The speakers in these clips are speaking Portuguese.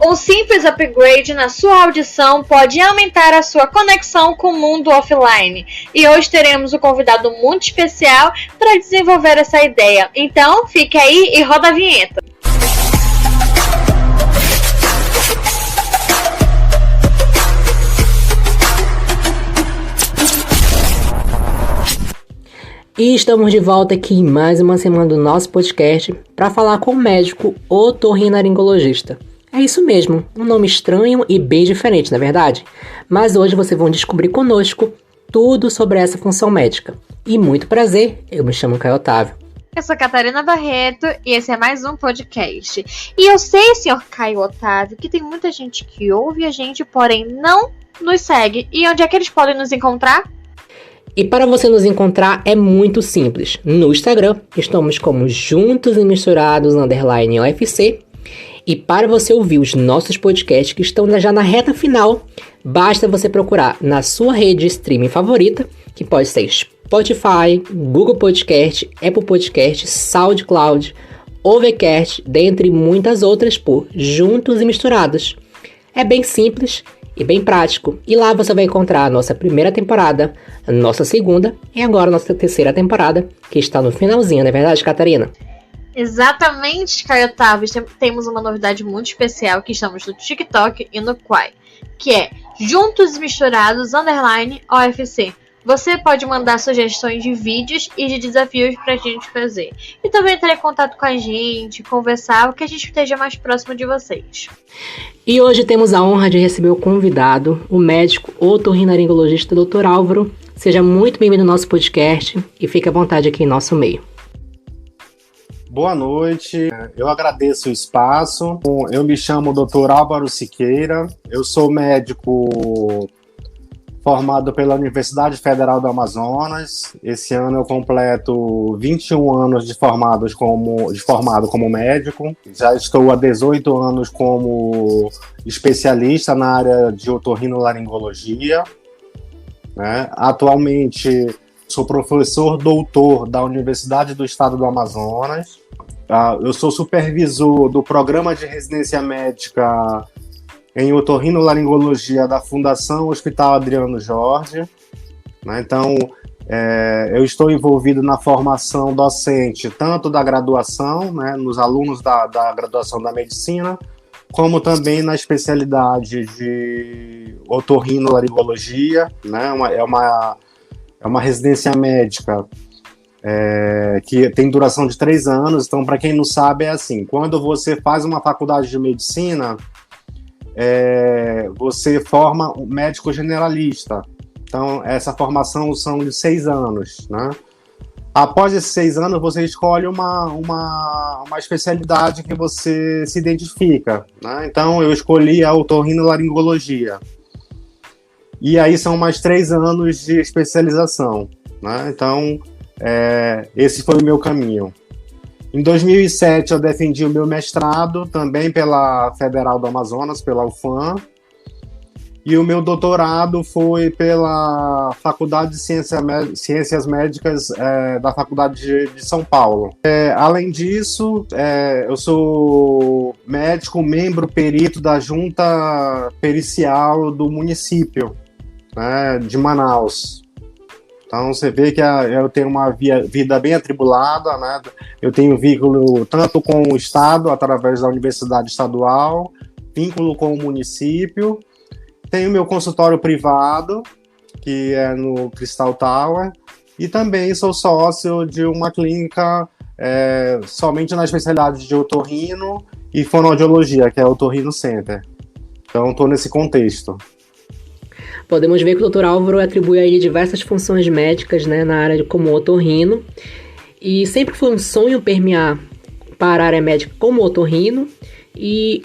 Um simples upgrade na sua audição pode aumentar a sua conexão com o mundo offline. E hoje teremos um convidado muito especial para desenvolver essa ideia. Então, fique aí e roda a vinheta. E estamos de volta aqui em mais uma semana do nosso podcast para falar com o médico otorrinolaringologista. É isso mesmo, um nome estranho e bem diferente, não é verdade? Mas hoje vocês vão descobrir conosco tudo sobre essa função médica. E muito prazer, eu me chamo Caio Otávio. Eu sou Catarina Barreto e esse é mais um podcast. E eu sei, senhor Caio Otávio, que tem muita gente que ouve a gente, porém não nos segue. E onde é que eles podem nos encontrar? E para você nos encontrar é muito simples. No Instagram, estamos como Juntos e Misturados _UFC. E para você ouvir os nossos podcasts que estão já na reta final, basta você procurar na sua rede de streaming favorita, que pode ser Spotify, Google Podcast, Apple Podcast, SoundCloud, Overcast, dentre muitas outras por Juntos e Misturados. É bem simples e bem prático. E lá você vai encontrar a nossa primeira temporada, a nossa segunda e agora a nossa terceira temporada, que está no finalzinho, não é verdade, Catarina? Exatamente, Caio Otávio. Temos uma novidade muito especial que estamos no TikTok e no Quai, que é Juntos e Misturados _OFC. Você pode mandar sugestões de vídeos e de desafios pra gente fazer. E também entrar em contato com a gente, conversar, o que a gente esteja mais próximo de vocês. E hoje temos a honra de receber o convidado, o médico otorrinolaringologista Dr. Álvaro. Seja muito bem-vindo ao nosso podcast e fique à vontade aqui em nosso meio. Boa noite, eu agradeço o espaço. Eu me chamo Dr. Álvaro Siqueira, eu sou médico formado pela Universidade Federal do Amazonas. Esse ano eu completo 21 anos de formado como médico. Já estou há 18 anos como especialista na área de otorrinolaringologia, né? Atualmente sou professor doutor da Universidade do Estado do Amazonas. Eu sou supervisor do programa de residência médica em otorrinolaringologia da Fundação Hospital Adriano Jorge, né? Então, eu estou envolvido na formação docente, tanto da graduação, né, nos alunos da graduação da medicina, como também na especialidade de otorrinolaringologia, né? É uma residência médica que tem duração de 3 anos. Então, para quem não sabe, é assim: quando você faz uma faculdade de medicina, você forma um médico generalista. Então, essa formação são de 6 anos, né? Após esses 6 anos, você escolhe uma especialidade que você se identifica, né? Então, eu escolhi a otorrinolaringologia. E aí são mais 3 anos de especialização, né? Então, esse foi o meu caminho. Em 2007, eu defendi o meu mestrado, também pela Federal do Amazonas, pela UFAM. E o meu doutorado foi pela Faculdade de Ciências Médicas da Faculdade de São Paulo. Além disso, eu sou médico, membro perito da Junta Pericial do município, né, de Manaus. Então você vê que eu tenho uma vida bem atribulada, né? Eu tenho vínculo tanto com o Estado, através da Universidade Estadual, vínculo com o município. Tenho meu consultório privado, que é no Crystal Tower, e também sou sócio de uma clínica somente na especialidade de otorrino e fonoaudiologia, que é o Otorrino Center. Então estou nesse contexto. Podemos ver que o Dr. Álvaro atribui a ele diversas funções médicas, né, na área como otorrino, e sempre foi um sonho permear para a área médica como otorrino. E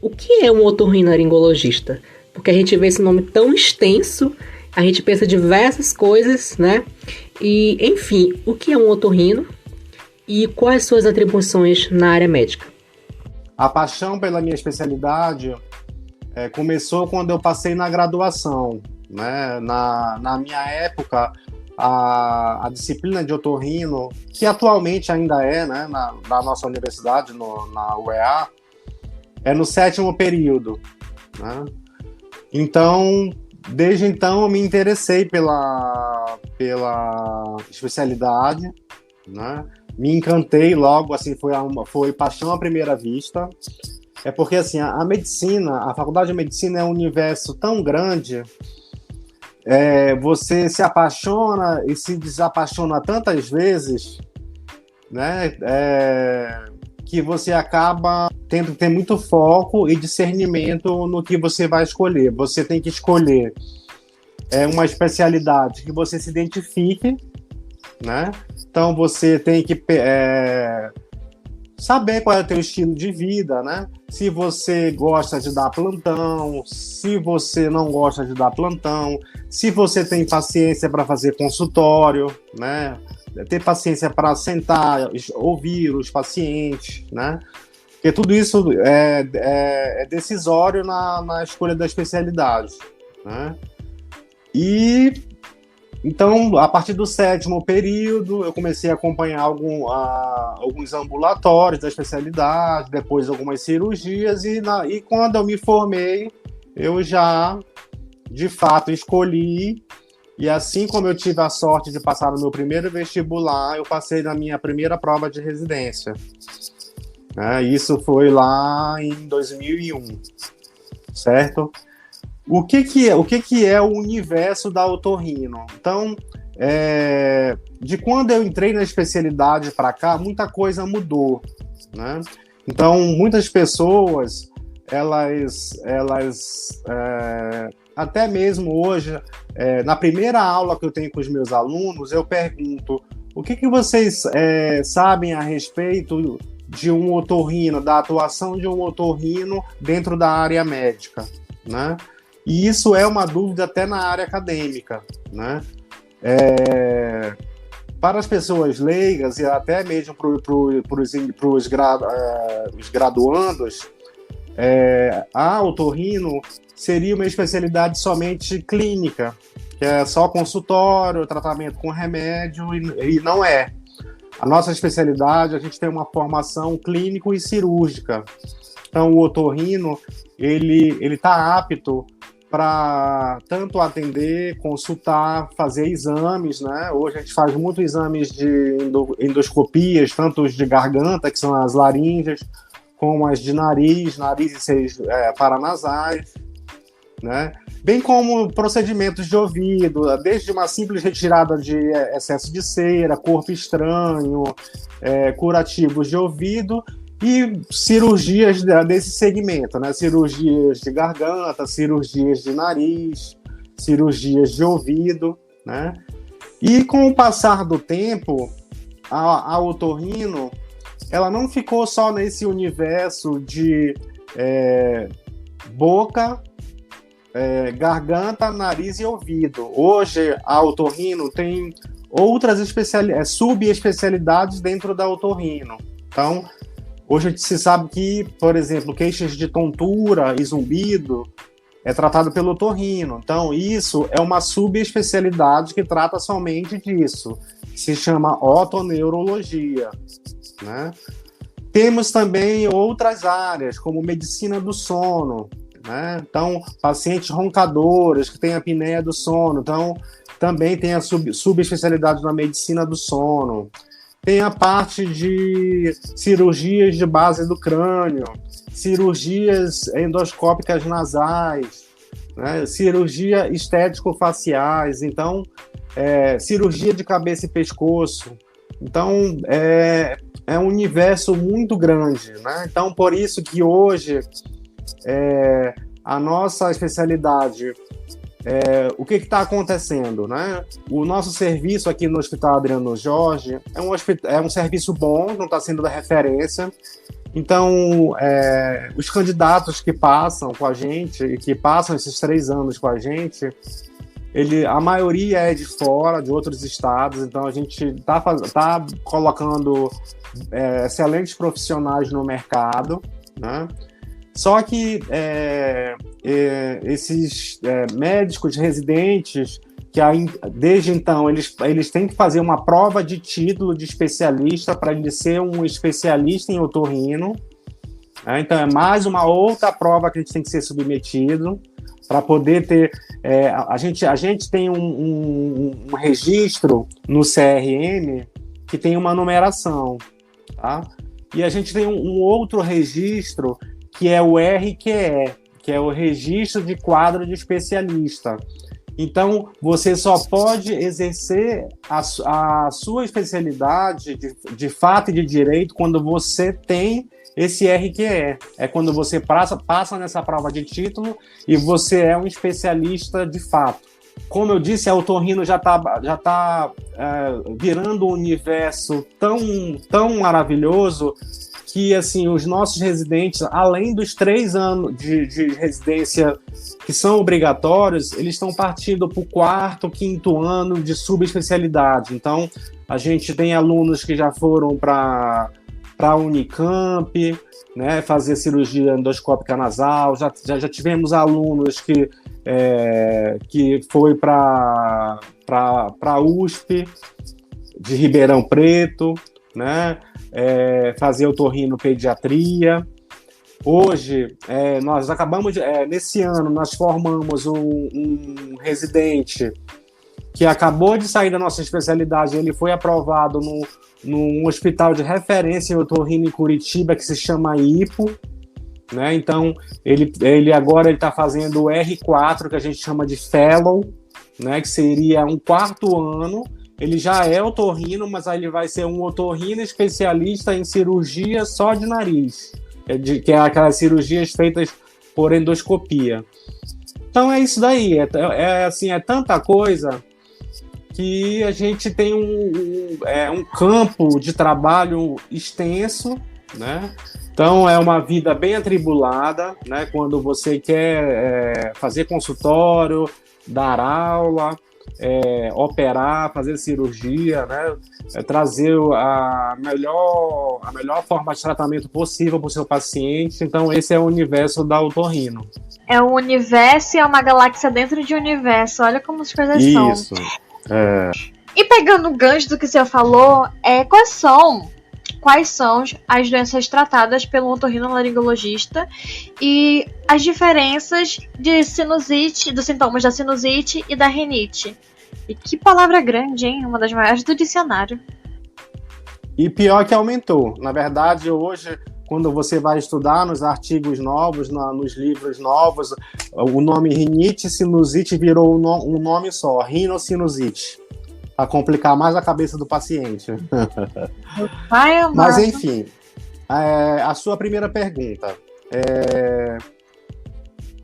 o que é um otorrinolaringologista? Porque a gente vê esse nome tão extenso, a gente pensa diversas coisas, né? E, enfim, o que é um otorrino e quais suas atribuições na área médica? A paixão pela minha especialidade começou quando eu passei na graduação, né? Na minha época, a disciplina de otorrino, que atualmente ainda é, né, na nossa universidade, na UEA, é no 7º período, né? Então, desde então, eu me interessei pela especialidade, né? Me encantei logo, assim, foi paixão à primeira vista. É porque, assim, a medicina, a faculdade de medicina é um universo tão grande, você se apaixona e se desapaixona tantas vezes, né? Que você acaba tendo que ter muito foco e discernimento no que você vai escolher. Você tem que escolher uma especialidade que você se identifique, né? Então você tem que saber qual é o teu estilo de vida, né? Se você gosta de dar plantão, se você não gosta de dar plantão, se você tem paciência para fazer consultório, né? Ter paciência para ouvir os pacientes, né? Porque tudo isso é decisório na escolha da especialidade, né? E então, a partir do 7º período, eu comecei a acompanhar alguns ambulatórios da especialidade, depois algumas cirurgias, e quando eu me formei, eu já, de fato, escolhi. E assim como eu tive a sorte de passar no meu primeiro vestibular, eu passei na minha primeira prova de residência. Isso foi lá em 2001, certo? O que é o universo da otorrino? Então, de quando eu entrei na especialidade para cá, muita coisa mudou, né? Então, muitas pessoas, elas até mesmo hoje, na primeira aula que eu tenho com os meus alunos, eu pergunto: o que vocês sabem a respeito de um otorrino, da atuação de um otorrino dentro da área médica, né? E isso é uma dúvida até na área acadêmica, né? Para as pessoas leigas e até mesmo para os graduandos, a otorrino seria uma especialidade somente clínica, que é só consultório, tratamento com remédio, e não é. A nossa especialidade, a gente tem uma formação clínico e cirúrgica. Então, o otorrino, ele está apto para tanto atender, consultar, fazer exames, né? Hoje a gente faz muitos exames de endoscopias, tanto os de garganta, que são as laríngeas, como as de nariz e seios paranasais, né? Bem como procedimentos de ouvido, desde uma simples retirada de excesso de cera, corpo estranho, curativos de ouvido, e cirurgias desse segmento, né? Cirurgias de garganta, cirurgias de nariz, cirurgias de ouvido, né? E com o passar do tempo, a otorrino, ela não ficou só nesse universo de boca, garganta, nariz e ouvido. Hoje, a otorrino tem outras subespecialidades dentro da otorrino. Então, hoje se sabe que, por exemplo, queixas de tontura e zumbido é tratado pelo otorrino. Então, isso é uma subespecialidade que trata somente disso. Se chama otoneurologia, né? Temos também outras áreas, como medicina do sono, né? Então, pacientes roncadores que têm apneia do sono. Então, também tem a subespecialidade na medicina do sono. Tem a parte de cirurgias de base do crânio, cirurgias endoscópicas nasais, né? Cirurgia estético-faciais, então, cirurgia de cabeça e pescoço. Então, é um universo muito grande, né? Então, por isso que hoje a nossa especialidade, o que está acontecendo, né? O nosso serviço aqui no Hospital Adriano Jorge é um serviço bom, não está sendo da referência. Então, os candidatos que passam com a gente, e que passam esses 3 anos com a gente, a maioria é de fora, de outros estados. Então, a gente está colocando excelentes profissionais no mercado, né? Só que esses médicos residentes, que desde então eles têm que fazer uma prova de título de especialista para ele ser um especialista em otorrino, né? Então, é mais uma outra prova que a gente tem que ser submetido para poder ter... a gente tem um registro no CRM que tem uma numeração, tá? E a gente tem um outro registro que é o RQE, que é o Registro de Quadro de Especialista. Então, você só pode exercer a sua especialidade de fato e de direito quando você tem esse RQE. É quando você passa nessa prova de título e você é um especialista de fato. Como eu disse, a otorrino já tá virando um universo tão maravilhoso que, assim, os nossos residentes, além dos 3 anos de residência que são obrigatórios, eles estão partindo para o 4º, 5º ano de subespecialidade. Então, a gente tem alunos que já foram para a Unicamp, né, fazer cirurgia endoscópica nasal, já tivemos alunos que foi para a USP de Ribeirão Preto, né, fazer otorrinopediatria. Hoje, nós acabamos nesse ano, nós formamos um residente que acabou de sair da nossa especialidade. Ele foi aprovado num hospital de referência em otorrino em Curitiba, que se chama IPO, né? Então, ele agora está fazendo o R4, que a gente chama de Fellow, né? Que seria um 4º ano. Ele já é otorrino, mas aí ele vai ser um otorrino especialista em cirurgia só de nariz, que é aquelas cirurgias feitas por endoscopia. Então é isso daí, assim, é tanta coisa que a gente tem um campo de trabalho extenso, né? Então é uma vida bem atribulada, né? Quando você quer fazer consultório, dar aula, operar, fazer cirurgia, né? Trazer a melhor forma de tratamento possível para o seu paciente. Então esse é o universo da otorrino. É um universo e é uma galáxia dentro de um universo. Olha como as coisas são. Isso. E pegando o gancho do que você falou, quais são as doenças tratadas pelo otorrinolaringologista e as diferenças de sinusite, dos sintomas da sinusite e da rinite. E que palavra grande, hein? Uma das maiores do dicionário. E pior que aumentou. Na verdade, hoje, quando você vai estudar nos artigos novos, nos livros novos, o nome rinite e sinusite virou um nome só, rinocinusite, para complicar mais a cabeça do paciente. Mas, enfim, a sua primeira pergunta.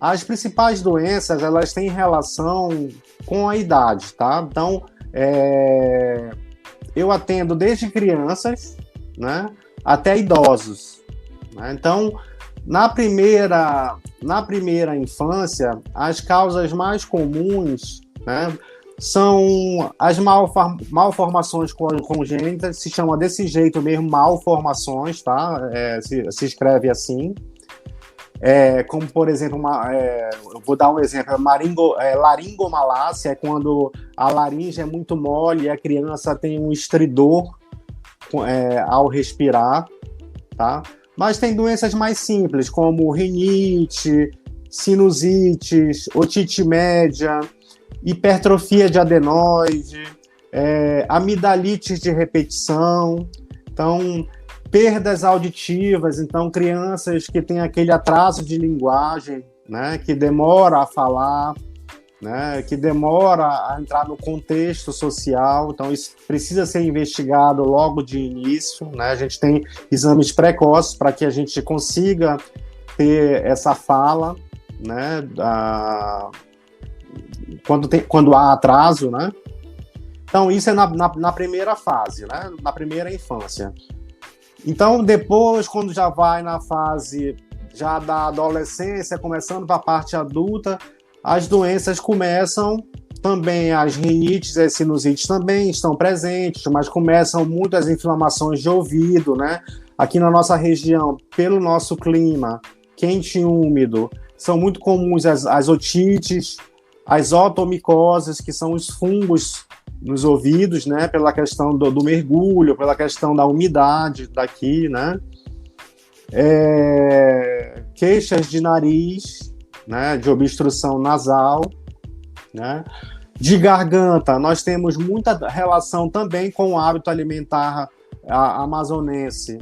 As principais doenças, elas têm relação com a idade, tá? Então, eu atendo desde crianças, né, até idosos, né? Então, na primeira infância, as causas mais comuns, né, são as malformações congênitas, se chama desse jeito mesmo, malformações, tá? Se escreve assim. Como, por exemplo, eu vou dar um exemplo, laringomalácia, é quando a laringe é muito mole e a criança tem um estridor ao respirar, tá? Mas tem doenças mais simples, como rinite, sinusites, otite média, hipertrofia de adenoide, amidalite de repetição, então perdas auditivas, então crianças que têm aquele atraso de linguagem, né, que demora a falar, né, que demora a entrar no contexto social, então isso precisa ser investigado logo de início, né? A gente tem exames precoces para que a gente consiga ter essa fala, né, quando há atraso, né? Então isso é na primeira fase, né, na primeira infância. Então, depois, quando já vai na fase já da adolescência, começando para a parte adulta, as doenças começam também, as rinites e as sinusites também estão presentes, mas começam muito as inflamações de ouvido, né? Aqui na nossa região, pelo nosso clima quente e úmido, são muito comuns as otites, as otomicoses, que são os fungos nos ouvidos, né, pela questão do mergulho, pela questão da umidade daqui, né? queixas de nariz, né, de obstrução nasal, né? De garganta, nós temos muita relação também com o hábito alimentar amazonense,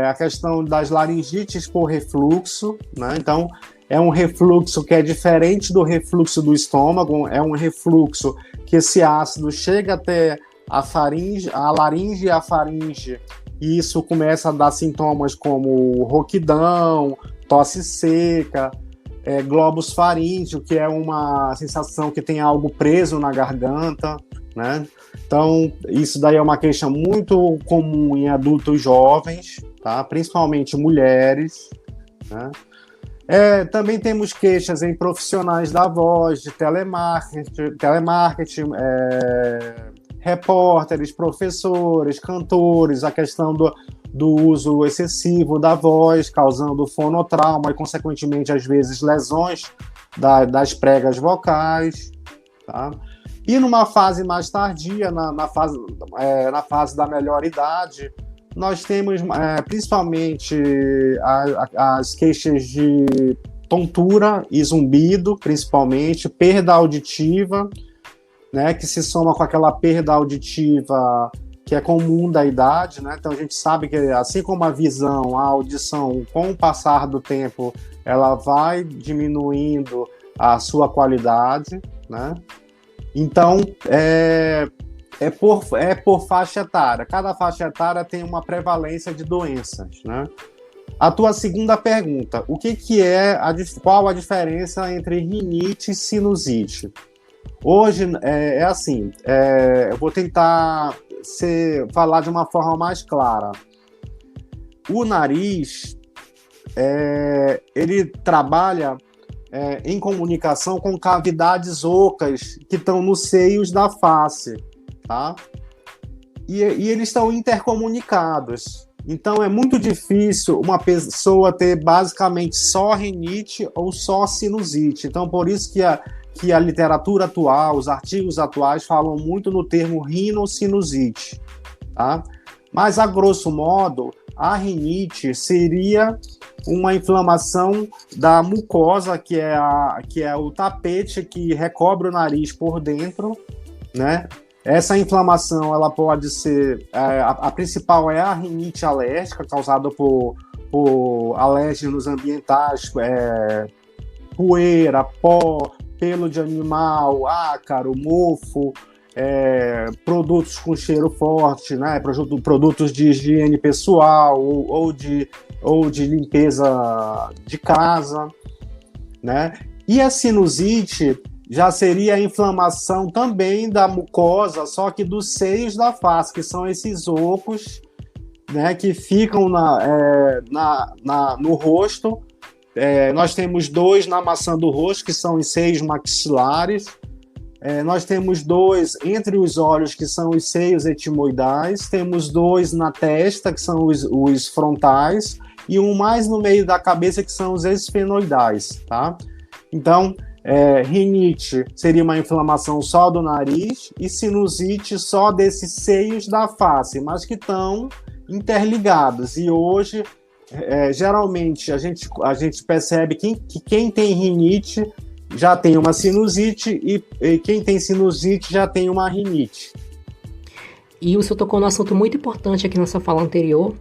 a questão das laringites por refluxo, né? Então, é um refluxo que é diferente do refluxo do estômago, é um refluxo que esse ácido chega até a laringe e a faringe, e isso começa a dar sintomas como rouquidão, tosse seca, globus faríngeo, que é uma sensação que tem algo preso na garganta, né? Então, isso daí é uma queixa muito comum em adultos jovens, tá? Principalmente mulheres, né? Também temos queixas em profissionais da voz, de telemarketing, repórteres, professores, cantores, a questão do uso excessivo da voz, causando fonotrauma e, consequentemente, às vezes, lesões das pregas vocais, tá? E numa fase mais tardia, na fase da melhor idade, nós temos principalmente as queixas de tontura e zumbido, principalmente, perda auditiva, né, que se soma com aquela perda auditiva que é comum da idade, né? Então a gente sabe que, assim como a visão, a audição, com o passar do tempo, ela vai diminuindo a sua qualidade, né? Então, por faixa etária. Cada faixa etária tem uma prevalência de doenças, né? A tua segunda pergunta, qual a diferença entre rinite e sinusite? Hoje, assim, eu vou tentar falar de uma forma mais clara. O nariz, ele trabalha em comunicação com cavidades ocas que estão nos seios da face, tá? E eles estão intercomunicados. Então, é muito difícil uma pessoa ter basicamente só rinite ou só sinusite. Então, por isso que a literatura atual, os artigos atuais falam muito no termo rinocinusite, tá? Mas, a grosso modo, a rinite seria uma inflamação da mucosa, que é o tapete que recobre o nariz por dentro, né? Essa inflamação, ela pode ser... A principal é a rinite alérgica, causada por alérgenos ambientais, poeira, pó, pelo de animal, ácaro, mofo, produtos com cheiro forte, né? Produtos de higiene pessoal ou de limpeza de casa, né? E a sinusite já seria a inflamação também da mucosa, só que dos seios da face, que são esses ocos, né, que ficam no rosto. Nós temos 2 na maçã do rosto, que são os seios maxilares. Nós temos 2 entre os olhos, que são os seios etimoidais. Temos 2 na testa, que são os frontais. E um mais no meio da cabeça, que são os esfenoidais, tá? Então, rinite seria uma inflamação só do nariz e sinusite só desses seios da face, mas que estão interligados. E hoje, geralmente, a gente percebe que quem tem rinite já tem uma sinusite e quem tem sinusite já tem uma rinite. E o senhor tocou num assunto muito importante aqui na sua fala anterior,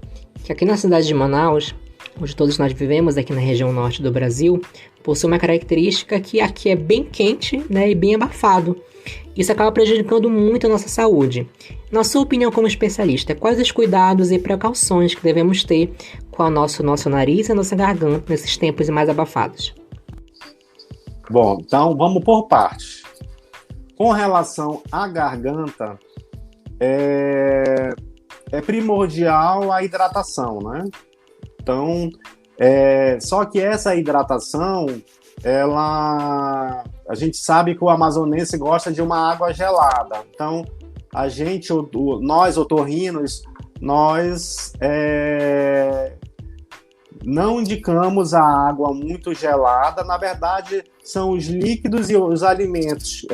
que aqui na cidade de Manaus, onde todos nós vivemos, aqui na região norte do Brasil, possui uma característica que aqui é bem quente, né, e bem abafado. Isso acaba prejudicando muito a nossa saúde. Na sua opinião como especialista, quais os cuidados e precauções que devemos ter com o nosso nariz e a nossa garganta nesses tempos mais abafados? Bom, então vamos por partes. Com relação à garganta, é primordial a hidratação, né? Então, só que essa hidratação, a gente sabe que o amazonense gosta de uma água gelada. Então, nós otorrinos, nós não indicamos a água muito gelada. Na verdade, são os líquidos e os alimentos.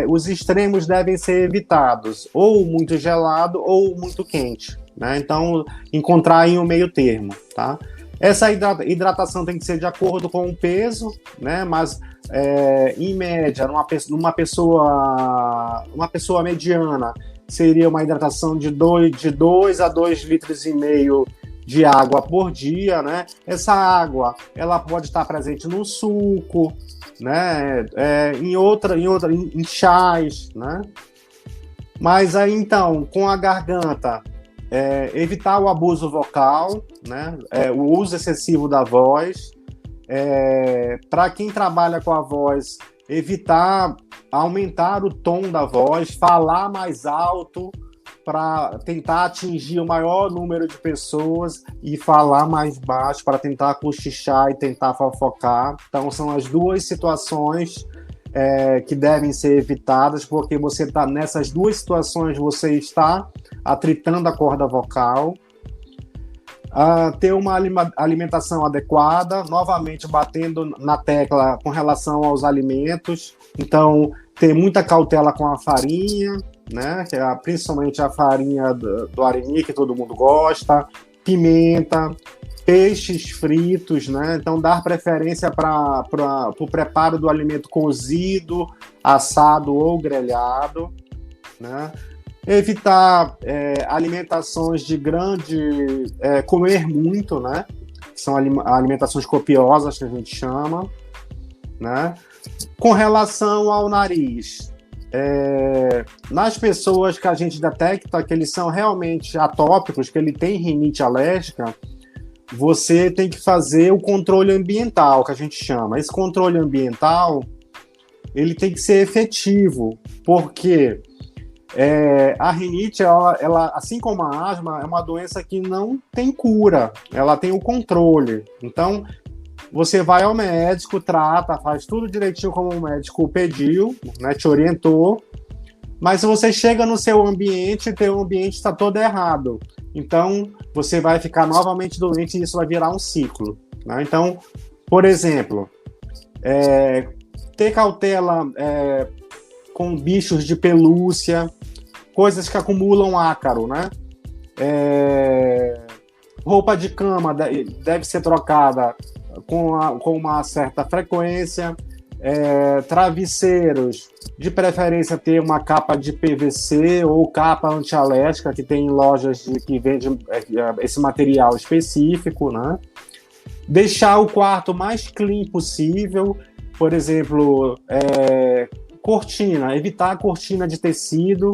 Os extremos devem ser evitados, ou muito gelado ou muito quente, né? Então, encontrar aí um meio termo, tá? Essa hidratação tem que ser de acordo com o peso, né? Mas em média, numa pessoa mediana, seria uma hidratação de 2 a 2,5 litros de água por dia, né? Essa água, ela pode estar presente no suco, né? Em chás, né? Mas aí, então, com a garganta, evitar o abuso vocal, né? O uso excessivo da voz. Para quem trabalha com a voz, evitar aumentar o tom da voz, falar mais alto para tentar atingir o maior número de pessoas e falar mais baixo para tentar cochichar e tentar fofocar. Então, são as duas situações que devem ser evitadas, porque você está nessas duas situações, você está atritando a corda vocal. Ter uma alimentação adequada, novamente batendo na tecla com relação aos alimentos. Então, ter muita cautela com a farinha, né? Principalmente a farinha do areni, que todo mundo gosta, pimenta, peixes fritos, né? Então, dar preferência para o preparo do alimento cozido, assado ou grelhado, né? Evitar alimentações de comer muito, né? São alimentações copiosas, que a gente chama, né? Com relação ao nariz, nas pessoas que a gente detecta que eles são realmente atópicos, que ele tem rinite alérgica, você tem que fazer o controle ambiental, que a gente chama. Esse controle ambiental, ele tem que ser efetivo, porque a rinite, ela, assim como a asma, é uma doença que não tem cura, ela tem o controle. Então, você vai ao médico, trata, faz tudo direitinho como o médico pediu, né, te orientou, mas se você chega no seu ambiente, teu ambiente está todo errado. Então, você vai ficar novamente doente e isso vai virar um ciclo, né? Então, por exemplo, ter cautela com bichos de pelúcia, coisas que acumulam ácaro, né? Roupa de cama deve ser trocada com uma certa frequência. Travesseiros, de preferência ter uma capa de PVC ou capa antialérgica, que tem lojas que vendem esse material específico, né? Deixar o quarto mais clean possível, por exemplo, cortina, evitar a cortina de tecido,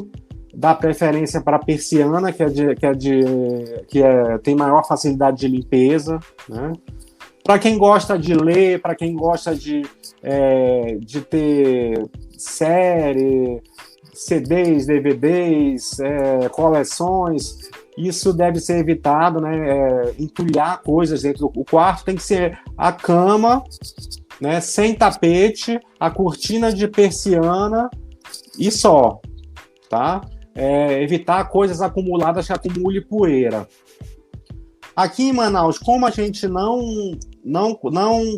dar preferência para a persiana, tem maior facilidade de limpeza, né? Para quem gosta de ler, para quem gosta de ter série, CDs, DVDs, coleções, isso deve ser evitado, né? Entulhar coisas dentro do quarto. Tem que ser a cama, né? Sem tapete, a cortina de persiana e só, tá? Evitar coisas acumuladas que acumule poeira. Aqui em Manaus, como a gente não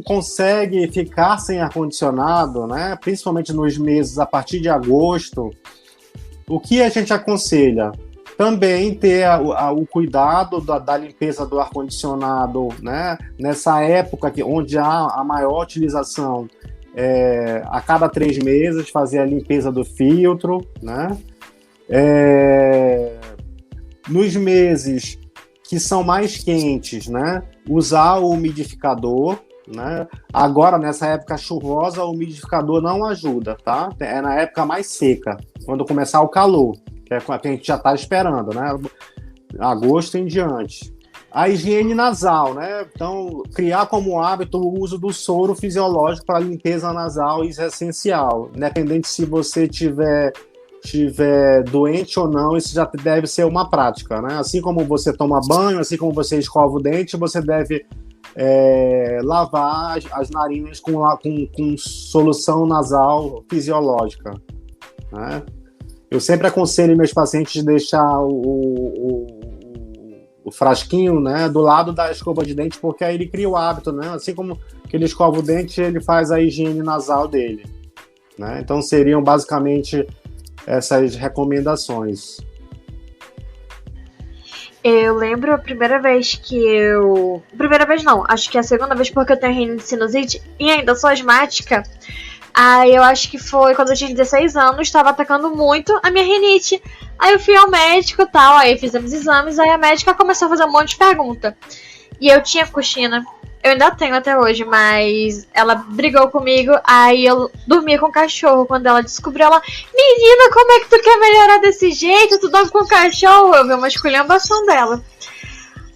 consegue ficar sem ar-condicionado, né? Principalmente nos meses a partir de agosto, o que a gente aconselha? Também ter o cuidado da limpeza do ar-condicionado, né? Nessa época onde há a maior utilização, a cada 3 meses, fazer a limpeza do filtro, né? Nos meses que são mais quentes, né? Usar o umidificador, né? Agora, nessa época chuvosa, o umidificador não ajuda, tá? É na época mais seca, quando começar o calor, que é a que a gente já está esperando, né? Agosto em diante. A higiene nasal, né? Então, criar como hábito o uso do soro fisiológico para limpeza nasal, isso é essencial. Independente se você tiver doente ou não, isso já deve ser uma prática, né? Assim como você toma banho, assim como você escova o dente, você deve lavar as narinas com solução nasal fisiológica, né? Eu sempre aconselho meus pacientes de deixar o frasquinho, né, do lado da escova de dente, porque aí ele cria o hábito, né? Assim como que ele escova o dente, ele faz a higiene nasal dele, né? Então seriam basicamente essas recomendações. Eu lembro a primeira vez que eu... Primeira vez não, acho que é a segunda vez porque eu tenho rinite e sinusite e ainda sou asmática. Aí eu acho que foi quando eu tinha 16 anos, estava atacando muito a minha rinite. Aí eu fui ao médico e tal, aí fizemos exames, aí a médica começou a fazer um monte de pergunta. E eu tinha coxina. Eu ainda tenho até hoje, mas ela brigou comigo, aí eu dormia com o cachorro. Quando ela descobriu, ela... Menina, como é que tu quer melhorar desse jeito? Tu dorme com o cachorro? Eu vi uma esculhambação dela.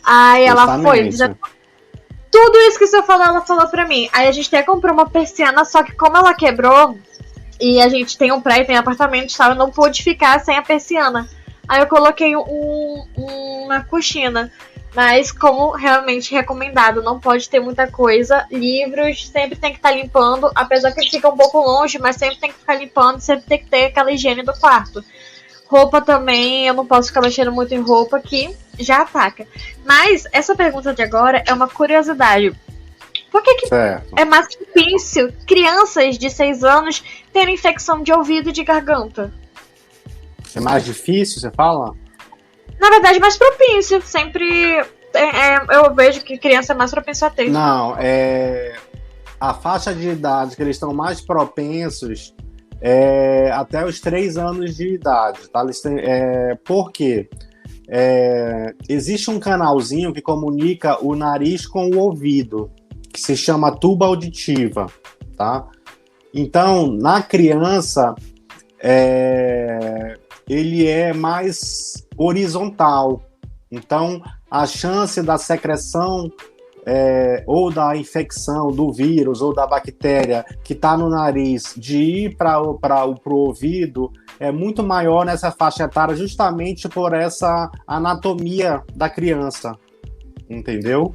Aí ela foi dizendo... Tudo isso que você falou, ela falou pra mim. Aí a gente até comprou uma persiana, só que como ela quebrou, e a gente tem um prédio, tem apartamento e tal, eu não pude ficar sem a persiana. Aí eu coloquei uma cortina. Mas como realmente recomendado, não pode ter muita coisa. Livros sempre tem que estar limpando, apesar que ele fica um pouco longe, mas sempre tem que ficar limpando, sempre tem que ter aquela higiene do quarto. Roupa também, eu não posso ficar mexendo muito em roupa que já ataca. Mas essa pergunta de agora é uma curiosidade. Por que é mais difícil crianças de 6 anos terem infecção de ouvido e de garganta? É mais difícil, você fala? Na verdade, mais propício. Sempre eu vejo que criança é mais propício a ter. Não, a faixa de idade que eles estão mais propensos é até os 3 anos de idade. Tá? Por quê? Existe um canalzinho que comunica o nariz com o ouvido, que se chama tuba auditiva. Tá? Então, na criança, ele é mais horizontal. Então, a chance da secreção ou da infecção do vírus ou da bactéria que está no nariz de ir para o ouvido é muito maior nessa faixa etária, justamente por essa anatomia da criança, entendeu?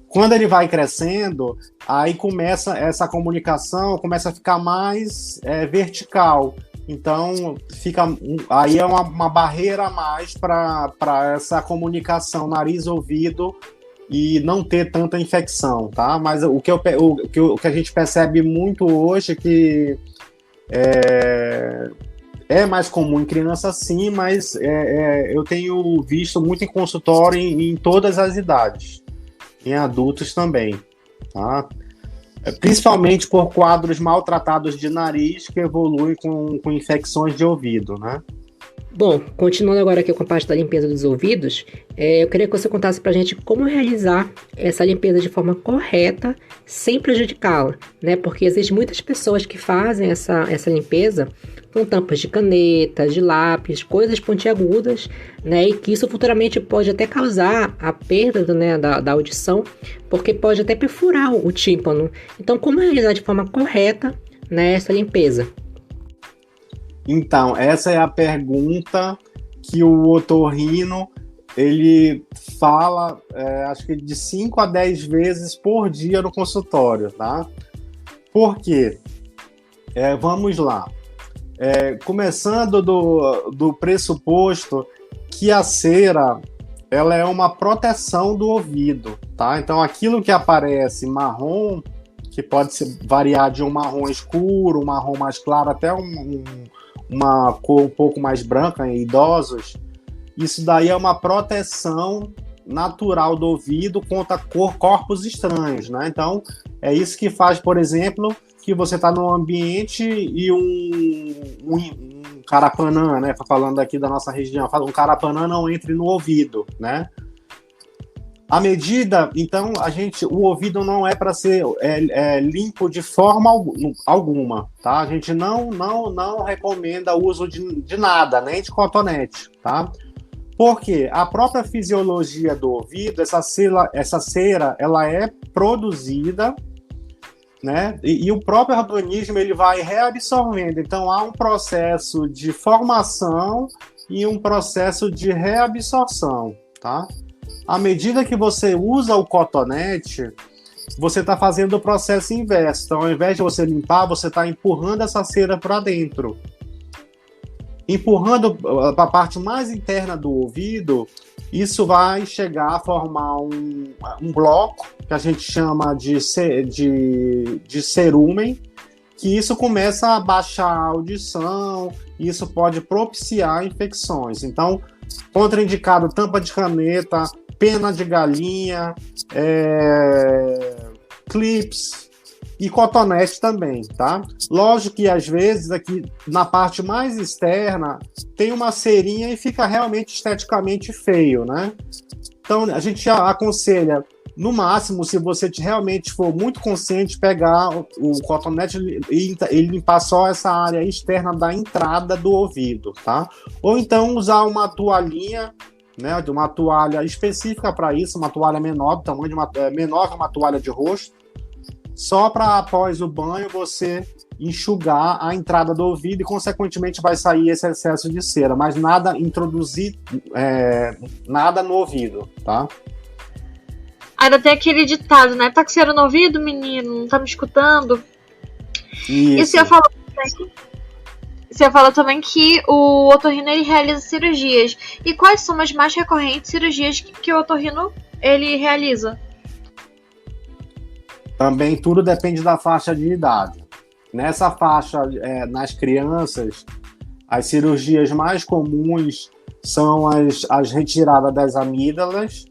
Quando ele vai crescendo, aí começa essa comunicação, começa a ficar mais vertical. Então, aí é uma barreira a mais para essa comunicação nariz-ouvido e não ter tanta infecção, tá? Mas o que a gente percebe muito hoje é que é mais comum em criança, sim, mas eu tenho visto muito em consultório em todas as idades, em adultos também, tá? Principalmente por quadros maltratados de nariz que evoluem com infecções de ouvido, né? Bom, continuando agora aqui com a parte da limpeza dos ouvidos, eu queria que você contasse pra gente como realizar essa limpeza de forma correta, sem prejudicá-la, né? Porque existem muitas pessoas que fazem essa limpeza com tampas de caneta, de lápis, coisas pontiagudas, né? E que isso futuramente pode até causar a perda, né, da audição, porque pode até perfurar o tímpano. Então, como realizar de forma correta, né, essa limpeza? Então, essa é a pergunta que o otorrino, ele fala, acho que de 5 a 10 vezes por dia no consultório, tá? Por quê? Vamos lá. Começando do pressuposto que a cera, ela é uma proteção do ouvido, tá? Então, aquilo que aparece marrom, que pode variar de um marrom escuro, um marrom mais claro, até uma cor um pouco mais branca em idosos, isso daí é uma proteção natural do ouvido contra corpos estranhos, né? Então, é isso que faz, por exemplo, que você está num ambiente e um carapanã, né? Falando aqui da nossa região, um carapanã não entre no ouvido, né? À medida, então, o ouvido não é para ser limpo de forma alguma, tá? A gente não recomenda o uso de nada, nem de cotonete, tá? Porque a própria fisiologia do ouvido, essa cera, ela é produzida, né? E o próprio organismo, ele vai reabsorvendo. Então, há um processo de formação e um processo de reabsorção, tá? À medida que você usa o cotonete, você está fazendo o processo inverso. Então, ao invés de você limpar, você está empurrando essa cera para dentro. Empurrando para a parte mais interna do ouvido, isso vai chegar a formar um bloco, que a gente chama de cerúmen, que isso começa a baixar a audição, e isso pode propiciar infecções. Então, Contraindicado tampa de caneta, pena de galinha, clips e cotonete também, tá? Lógico que às vezes aqui na parte mais externa tem uma cerinha e fica realmente esteticamente feio, né? Então a gente aconselha, no máximo, se você realmente for muito consciente, pegar o cotonete e limpar só essa área externa da entrada do ouvido, tá? Ou então usar uma toalhinha, né, de uma toalha específica para isso, uma toalha menor, do tamanho de menor que uma toalha de rosto, só para após o banho você enxugar a entrada do ouvido e consequentemente vai sair esse excesso de cera, mas nada introduzir nada no ouvido, tá? Ainda tem aquele ditado, né? Tá com cera no ouvido, menino? Não tá me escutando? Isso. E você falou também que o otorrino ele realiza cirurgias. E quais são as mais recorrentes cirurgias que o otorrino ele realiza? Também tudo depende da faixa de idade. Nessa faixa, nas crianças, as cirurgias mais comuns são as retiradas das amígdalas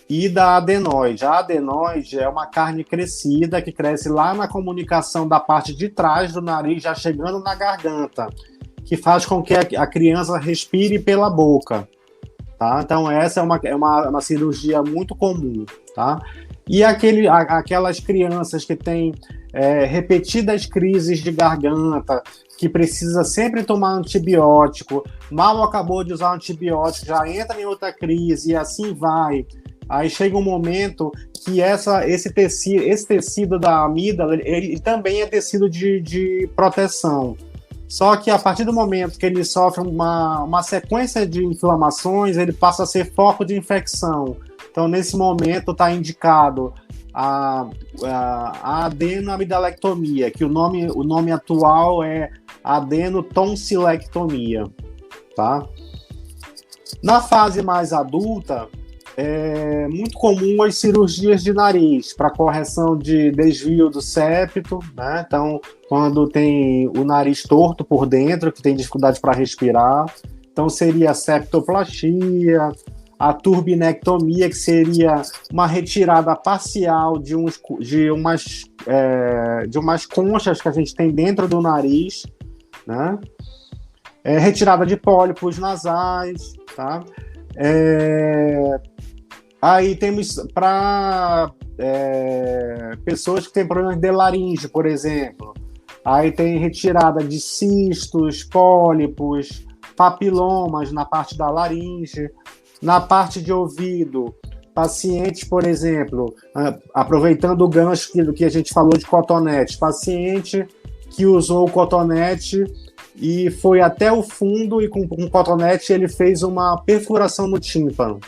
e da adenoide. A adenoide é uma carne crescida que cresce lá na comunicação da parte de trás do nariz, já chegando na garganta, que faz com que a criança respire pela boca. Tá? Então essa é uma cirurgia muito comum. Tá? E aquelas crianças que têm repetidas crises de garganta, que precisa sempre tomar antibiótico, mal acabou de usar antibiótico, já entra em outra crise e assim vai. Aí chega um momento que esse tecido da amígdala, ele também é tecido de proteção. Só que a partir do momento que ele sofre uma sequência de inflamações, ele passa a ser foco de infecção. Então, nesse momento, está indicado a adenoamidalectomia, que o nome atual é adenotonsilectomia. Tá? Na fase mais adulta, é muito comum as cirurgias de nariz para correção de desvio do septo, né? Então, quando tem o nariz torto por dentro, que tem dificuldade para respirar, então seria a septoplastia, a turbinectomia, que seria uma retirada parcial de umas conchas que a gente tem dentro do nariz, né? Retirada de pólipos nasais, tá? Aí temos para pessoas que têm problemas de laringe, por exemplo. Aí tem retirada de cistos, pólipos, papilomas na parte da laringe. Na parte de ouvido, pacientes, por exemplo, aproveitando o gancho que a gente falou de cotonete, paciente que usou o cotonete e foi até o fundo e com o cotonete ele fez uma perfuração no tímpano.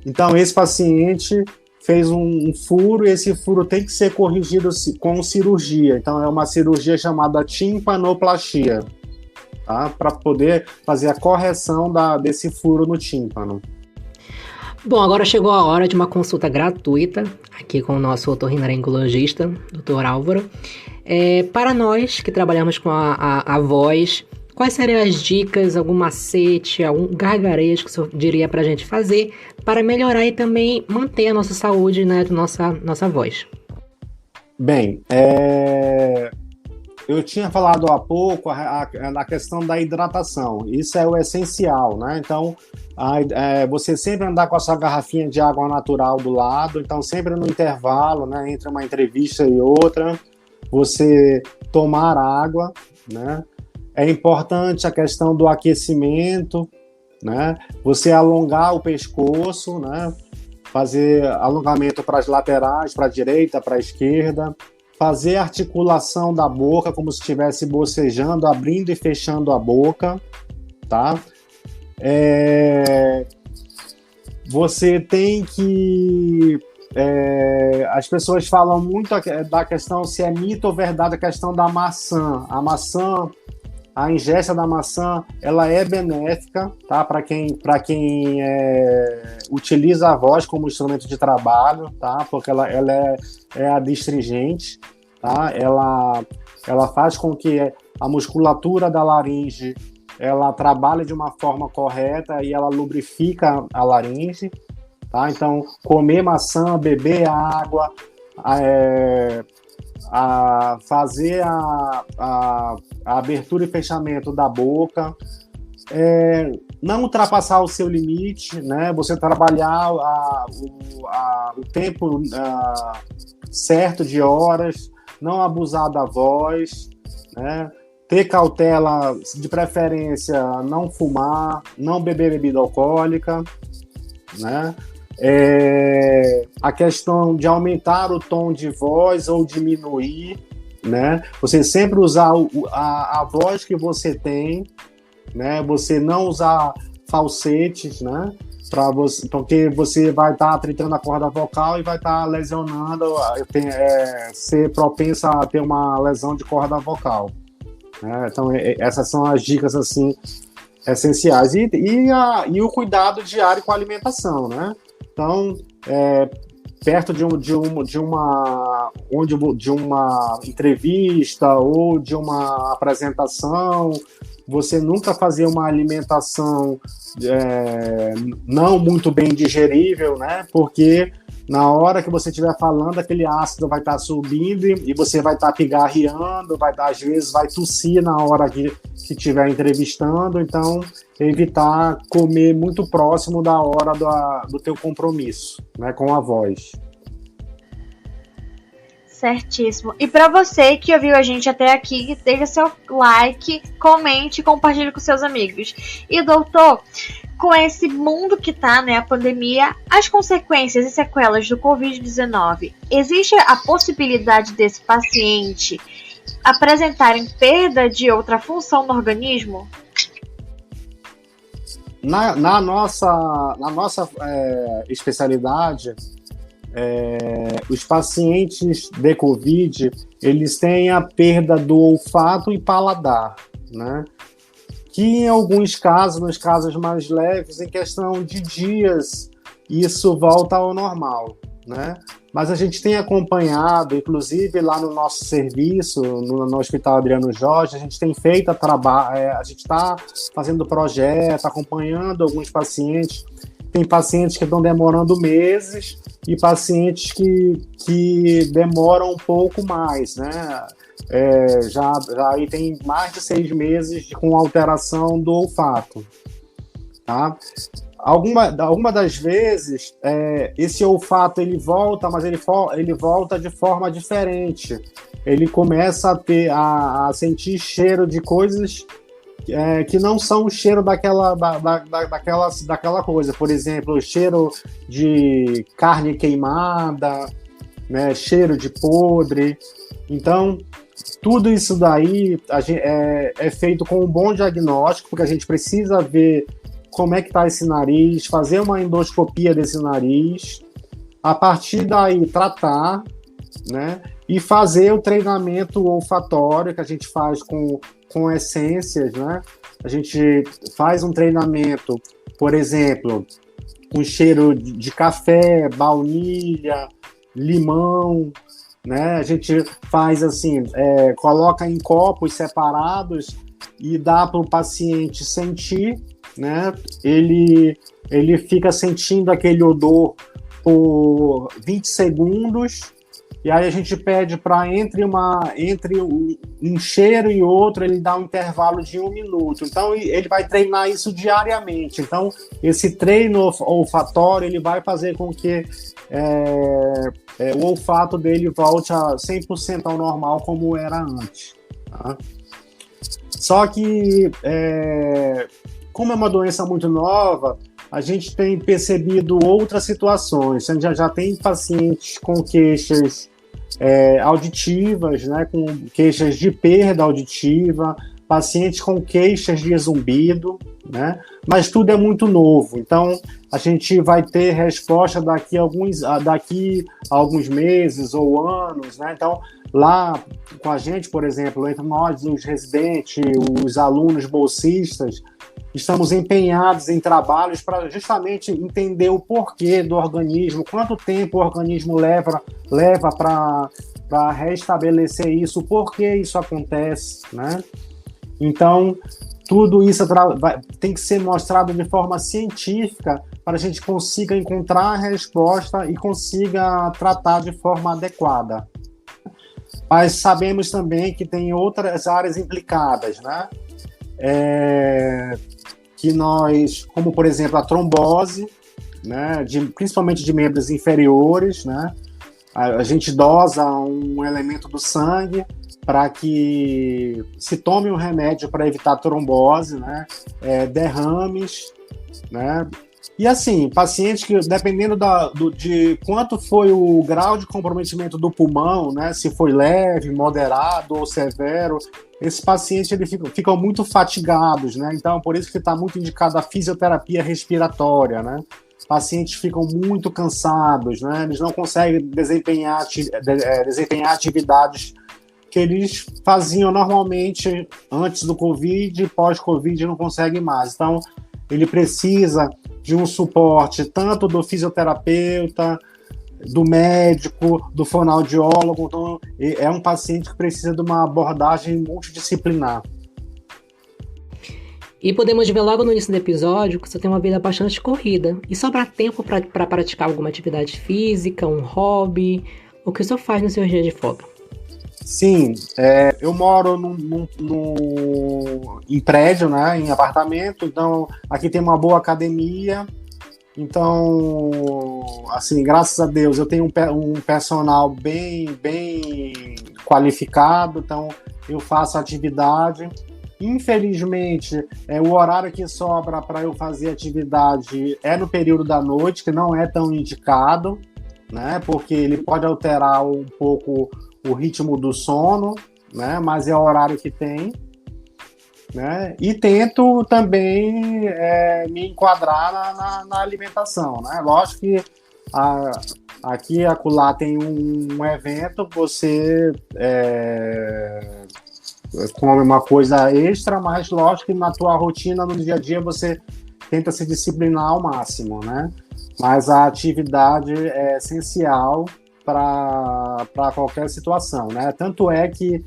Então, esse paciente fez um furo e esse furo tem que ser corrigido com cirurgia. Então, é uma cirurgia chamada timpanoplastia, tá? Para poder fazer a correção desse furo no tímpano. Bom, agora chegou a hora de uma consulta gratuita aqui com o nosso otorrinolaringologista, Dr. Álvaro. Para nós que trabalhamos com a voz, quais seriam as dicas, algum macete, algum gargarejo que o senhor diria para a gente fazer para melhorar e também manter a nossa saúde, né, da nossa voz? Bem, eu tinha falado há pouco na questão da hidratação. Isso é o essencial, né? Então, você sempre andar com a sua garrafinha de água natural do lado. Então, sempre no intervalo, né, entre uma entrevista e outra, você tomar água, né? É importante a questão do aquecimento, né? Você alongar o pescoço, né? Fazer alongamento para as laterais, para a direita, para a esquerda. Fazer articulação da boca como se estivesse bocejando, abrindo e fechando a boca, tá? Você tem que... as pessoas falam muito da questão se é mito ou verdade a questão da maçã. A ingesta da maçã, ela é benéfica, tá? Para quem utiliza a voz como instrumento de trabalho, tá? Porque ela é adstringente, tá? Ela faz com que a musculatura da laringe ela trabalha de uma forma correta e ela lubrifica a laringe, tá? Então, comer maçã, beber água, fazer a abertura e fechamento da boca, não ultrapassar o seu limite, né? Você trabalhar o tempo certo de horas, não abusar da voz, né? Ter cautela, de preferência, não fumar, não beber bebida alcoólica, né? A questão de aumentar o tom de voz ou diminuir, né? Você sempre usar a voz que você tem, né? Você não usar falsetes, né? Porque você vai estar atritando a corda vocal e vai estar lesionando, ser propensa a ter uma lesão de corda vocal. Então, essas são as dicas assim, essenciais. E o cuidado diário com a alimentação, né? Então, perto de uma entrevista ou de uma apresentação, você nunca fazer uma alimentação não muito bem digerível, né? Porque na hora que você estiver falando, aquele ácido vai estar subindo e você vai estar pigarreando, às vezes vai tossir na hora que estiver entrevistando. Então, evitar comer muito próximo da hora do teu compromisso, né, com a voz. Certíssimo. E para você que ouviu a gente até aqui, deixa seu like, comente e compartilhe com seus amigos. E doutor, com esse mundo que tá, né, a pandemia, as consequências e sequelas do Covid-19, existe a possibilidade desse paciente apresentarem perda de outra função no organismo? Na nossa especialidade, os pacientes de Covid, eles têm a perda do olfato e paladar, né? Que em alguns casos, nos casos mais leves, em questão de dias, isso volta ao normal, né? Mas a gente tem acompanhado, inclusive lá no nosso serviço, no Hospital Adriano Jorge, a gente tem feito a gente está fazendo projeto, acompanhando alguns pacientes. Tem pacientes que estão demorando meses e pacientes que demoram um pouco mais, né? Já aí tem mais de 6 meses com alteração do olfato, tá? Alguma das vezes, esse olfato ele volta, mas ele volta de forma diferente. Ele começa a sentir cheiro de coisas que não são o cheiro daquela coisa. Por exemplo, o cheiro de carne queimada, né, cheiro de podre. Então, tudo isso daí é feito com um bom diagnóstico, porque a gente precisa ver como é que está esse nariz, fazer uma endoscopia desse nariz, a partir daí tratar, né, e fazer o treinamento olfatório que a gente faz com essências, né? A gente faz um treinamento, por exemplo, com cheiro de café, baunilha, limão, né? A gente faz assim, coloca em copos separados e dá para o paciente sentir, né? Ele fica sentindo aquele odor por 20 segundos. E aí a gente pede para entre um cheiro e outro, ele dá um intervalo de 1 minuto. Então, ele vai treinar isso diariamente. Então, esse treino olfatório, ele vai fazer com que o olfato dele volte a 100% ao normal, como era antes. Tá? Só que, como é uma doença muito nova, a gente tem percebido outras situações. A gente já tem pacientes com queixas auditivas, né, com queixas de perda auditiva, pacientes com queixas de zumbido, né, mas tudo é muito novo. Então, a gente vai ter resposta daqui a alguns meses ou anos, né? Então, lá com a gente, por exemplo, entre nós, os residentes, os alunos bolsistas, estamos empenhados em trabalhos para justamente entender o porquê do organismo, quanto tempo o organismo leva para restabelecer isso, por que isso acontece, né? Então, Tudo isso tem que ser mostrado de forma científica para a gente consiga encontrar a resposta e consiga tratar de forma adequada. Mas sabemos também que tem outras áreas implicadas, né? Que nós, como por exemplo a trombose, né? Principalmente de membros inferiores, né? A gente dosa um elemento do sangue para que se tome um remédio para evitar trombose, né? Derrames, né? E assim, paciente que, dependendo de quanto foi o grau de comprometimento do pulmão, né? Se foi leve, moderado ou severo, esses pacientes ficam muito fatigados, né? Então, por isso que está muito indicada a fisioterapia respiratória, né? Pacientes ficam muito cansados, né? Eles não conseguem desempenhar atividades que eles faziam normalmente antes do Covid e pós-Covid não conseguem mais. Então, ele precisa de um suporte tanto do fisioterapeuta, do médico, do fonoaudiólogo. Então, é um paciente que precisa de uma abordagem multidisciplinar. E podemos ver logo no início do episódio que você tem uma vida bastante corrida. E sobra tempo para praticar alguma atividade física, um hobby? O que o senhor faz no seu dia de folga? Sim, eu moro em prédio, né, em apartamento, então aqui tem uma boa academia, então, assim, graças a Deus, eu tenho um personal bem qualificado, então eu faço atividade. Infelizmente, o horário que sobra para eu fazer atividade é no período da noite, que não é tão indicado, né, porque ele pode alterar um pouco o ritmo do sono, né? Mas é o horário que tem, né? E tento também me enquadrar na alimentação, né? Lógico que aqui e acolá tem um evento, você come uma coisa extra, mas lógico que na tua rotina, no dia a dia, você tenta se disciplinar ao máximo, né? Mas a atividade é essencial para qualquer situação, né? Tanto é que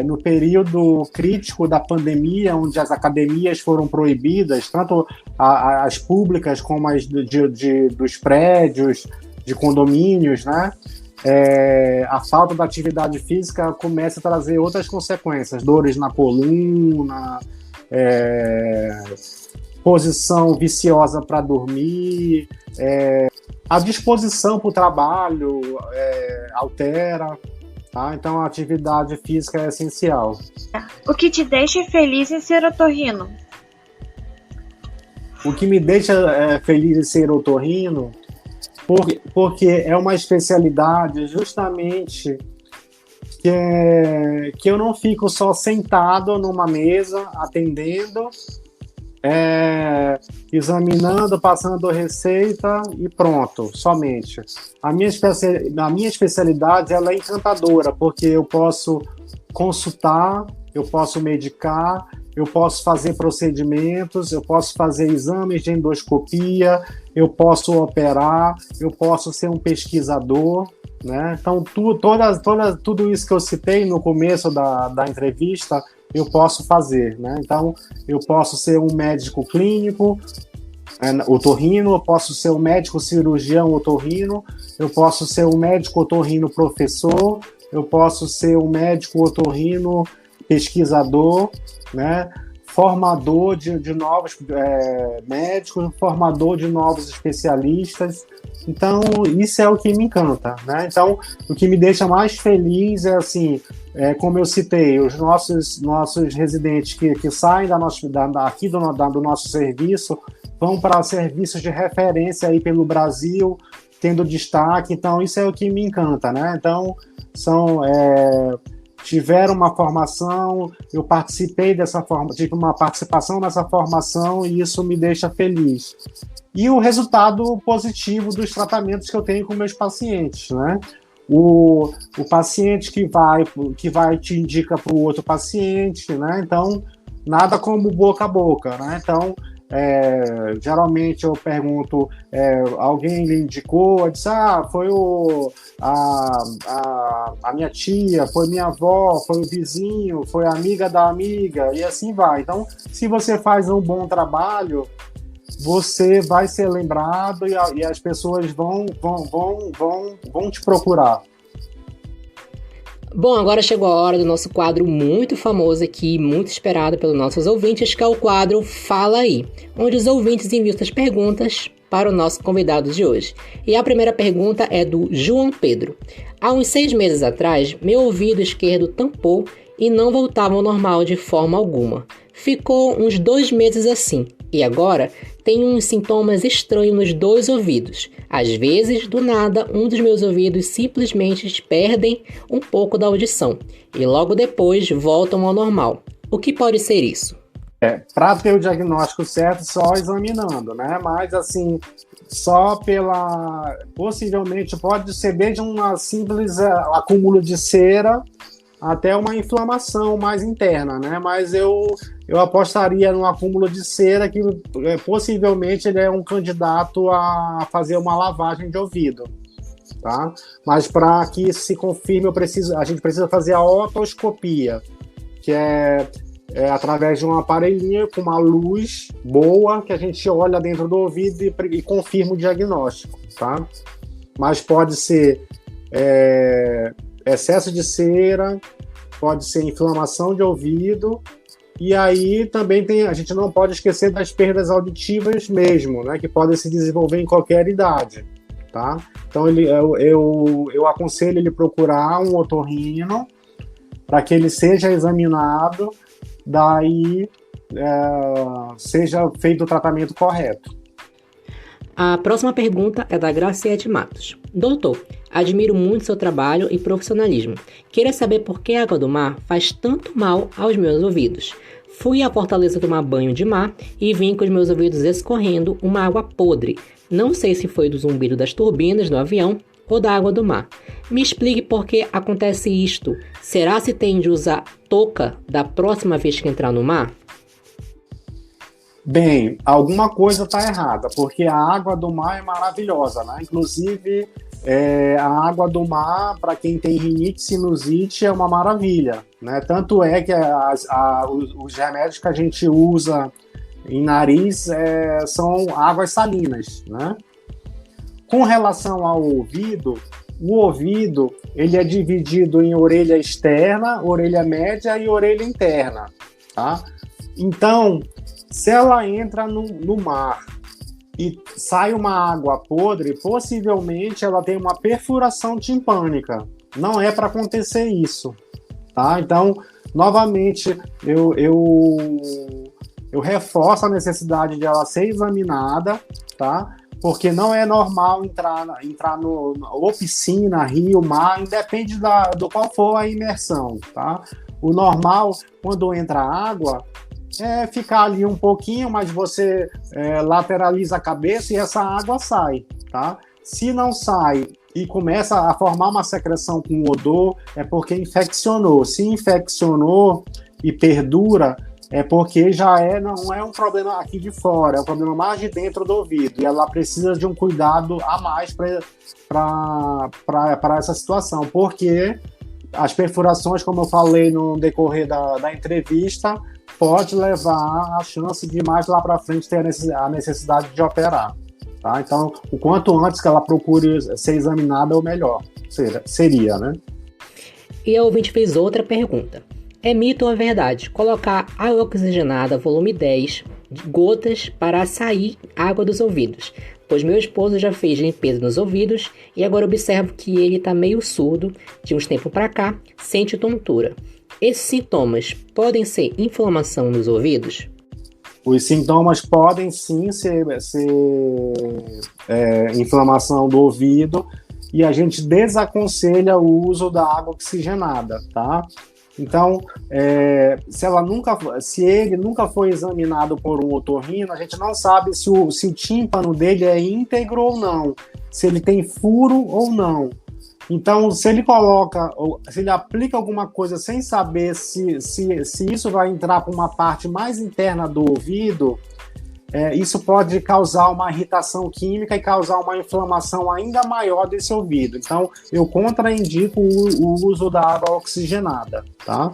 no período crítico da pandemia, onde as academias foram proibidas, tanto as públicas como as dos prédios, de condomínios, né? A falta da atividade física começa a trazer outras consequências, dores na coluna, posição viciosa para dormir, a disposição para o trabalho altera, tá? Então a atividade física é essencial. O que te deixa feliz em ser otorrino? O que me deixa feliz em ser otorrino, porque é uma especialidade justamente que eu não fico só sentado numa mesa atendendo, examinando, passando receita e pronto, somente. A minha especialidade ela é encantadora, porque eu posso consultar, eu posso medicar, eu posso fazer procedimentos, eu posso fazer exames de endoscopia, eu posso operar, eu posso ser um pesquisador, né? Então, tudo isso que eu citei no começo da entrevista, eu posso fazer, né? Então, eu posso ser um médico clínico, otorrino, eu posso ser um médico cirurgião otorrino, eu posso ser um médico otorrino professor, eu posso ser um médico otorrino pesquisador, né? Formador de novos médicos, formador de novos especialistas. Então, isso é o que me encanta, né? Então, o que me deixa mais feliz é, assim, como eu citei, os nossos residentes que saem aqui do nosso serviço vão para serviços de referência aí pelo Brasil, tendo destaque. Então, isso é o que me encanta, né? Então, tiveram uma formação, eu participei dessa forma, tive uma participação nessa formação e isso me deixa feliz. E o resultado positivo dos tratamentos que eu tenho com meus pacientes, né? O paciente que vai te indica para o outro paciente, né? Então, nada como boca a boca, né? Então, geralmente eu pergunto, alguém lhe indicou, eu disse, foi a minha tia, foi minha avó, foi o vizinho, foi a amiga da amiga, e assim vai. Então, se você faz um bom trabalho, você vai ser lembrado e as pessoas vão te procurar. Bom, agora chegou a hora do nosso quadro muito famoso aqui, muito esperado pelos nossos ouvintes, que é o quadro Fala Aí, onde os ouvintes enviam suas perguntas para o nosso convidado de hoje. E a primeira pergunta é do João Pedro. Há uns 6 meses atrás, meu ouvido esquerdo tampou e não voltava ao normal de forma alguma. Ficou uns 2 meses assim, e agora tenho uns sintomas estranhos nos 2 ouvidos. Às vezes, do nada, um dos meus ouvidos simplesmente perdem um pouco da audição, e logo depois voltam ao normal. O que pode ser isso? Para ter o diagnóstico certo, só examinando, né? Mas, assim, só possivelmente pode ser desde uma simples acúmulo de cera até uma inflamação mais interna, né? Mas eu apostaria no acúmulo de cera, que possivelmente ele é um candidato a fazer uma lavagem de ouvido, tá? Mas para que isso se confirme, a gente precisa fazer a otoscopia, que é através de um aparelhinho com uma luz boa, que a gente olha dentro do ouvido e confirma o diagnóstico, tá? Mas pode ser excesso de cera, pode ser inflamação de ouvido, e aí também a gente não pode esquecer das perdas auditivas mesmo, né, que podem se desenvolver em qualquer idade, tá? Então eu aconselho ele procurar um otorrino para que ele seja examinado, daí seja feito o tratamento correto. A próxima pergunta é da Graciete Matos. Doutor, admiro muito seu trabalho e profissionalismo. Queria saber por que a água do mar faz tanto mal aos meus ouvidos. Fui à Fortaleza tomar banho de mar e vim com os meus ouvidos escorrendo uma água podre. Não sei se foi do zumbido das turbinas do avião ou da água do mar. Me explique por que acontece isto. Será se tem de usar touca da próxima vez que entrar no mar? Bem, alguma coisa está errada, porque a água do mar é maravilhosa, né? Inclusive, a água do mar, para quem tem rinite, sinusite, é uma maravilha, né? Tanto é que os remédios que a gente usa em nariz são águas salinas, né? Com relação ao ouvido, o ouvido ele é dividido em orelha externa, orelha média e orelha interna, tá? Então, se ela entra no mar e sai uma água podre, possivelmente ela tem uma perfuração timpânica. Não é para acontecer isso, tá? Então, novamente, eu reforço a necessidade de ela ser examinada, tá? Porque não é normal entrar ou piscina, rio, mar, independe do qual for a imersão, tá? O normal, quando entra água, é ficar ali um pouquinho, mas você lateraliza a cabeça e essa água sai, tá? Se não sai e começa a formar uma secreção com odor, é porque infeccionou. Se infeccionou e perdura, é porque não é um problema aqui de fora, é um problema mais de dentro do ouvido, e ela precisa de um cuidado a mais para essa situação, porque as perfurações, como eu falei no decorrer da entrevista, pode levar a chance de mais lá para frente ter a necessidade de operar, tá? Então, o quanto antes que ela procure ser examinada, o melhor seria, né? E a ouvinte fez outra pergunta. É mito ou é verdade colocar água oxigenada volume 10 gotas para sair água dos ouvidos? Pois meu esposo já fez limpeza nos ouvidos e agora observo que ele está meio surdo de uns tempos para cá, sente tontura. Esses sintomas podem ser inflamação nos ouvidos? Os sintomas podem sim ser inflamação do ouvido, e a gente desaconselha o uso da água oxigenada, tá? Então, se ele nunca foi examinado por um otorrino, a gente não sabe se o tímpano dele é íntegro ou não, se ele tem furo ou não. Então, se ele aplica alguma coisa sem saber se isso vai entrar para uma parte mais interna do ouvido, isso pode causar uma irritação química e causar uma inflamação ainda maior desse ouvido. Então, eu contraindico o uso da água oxigenada, tá?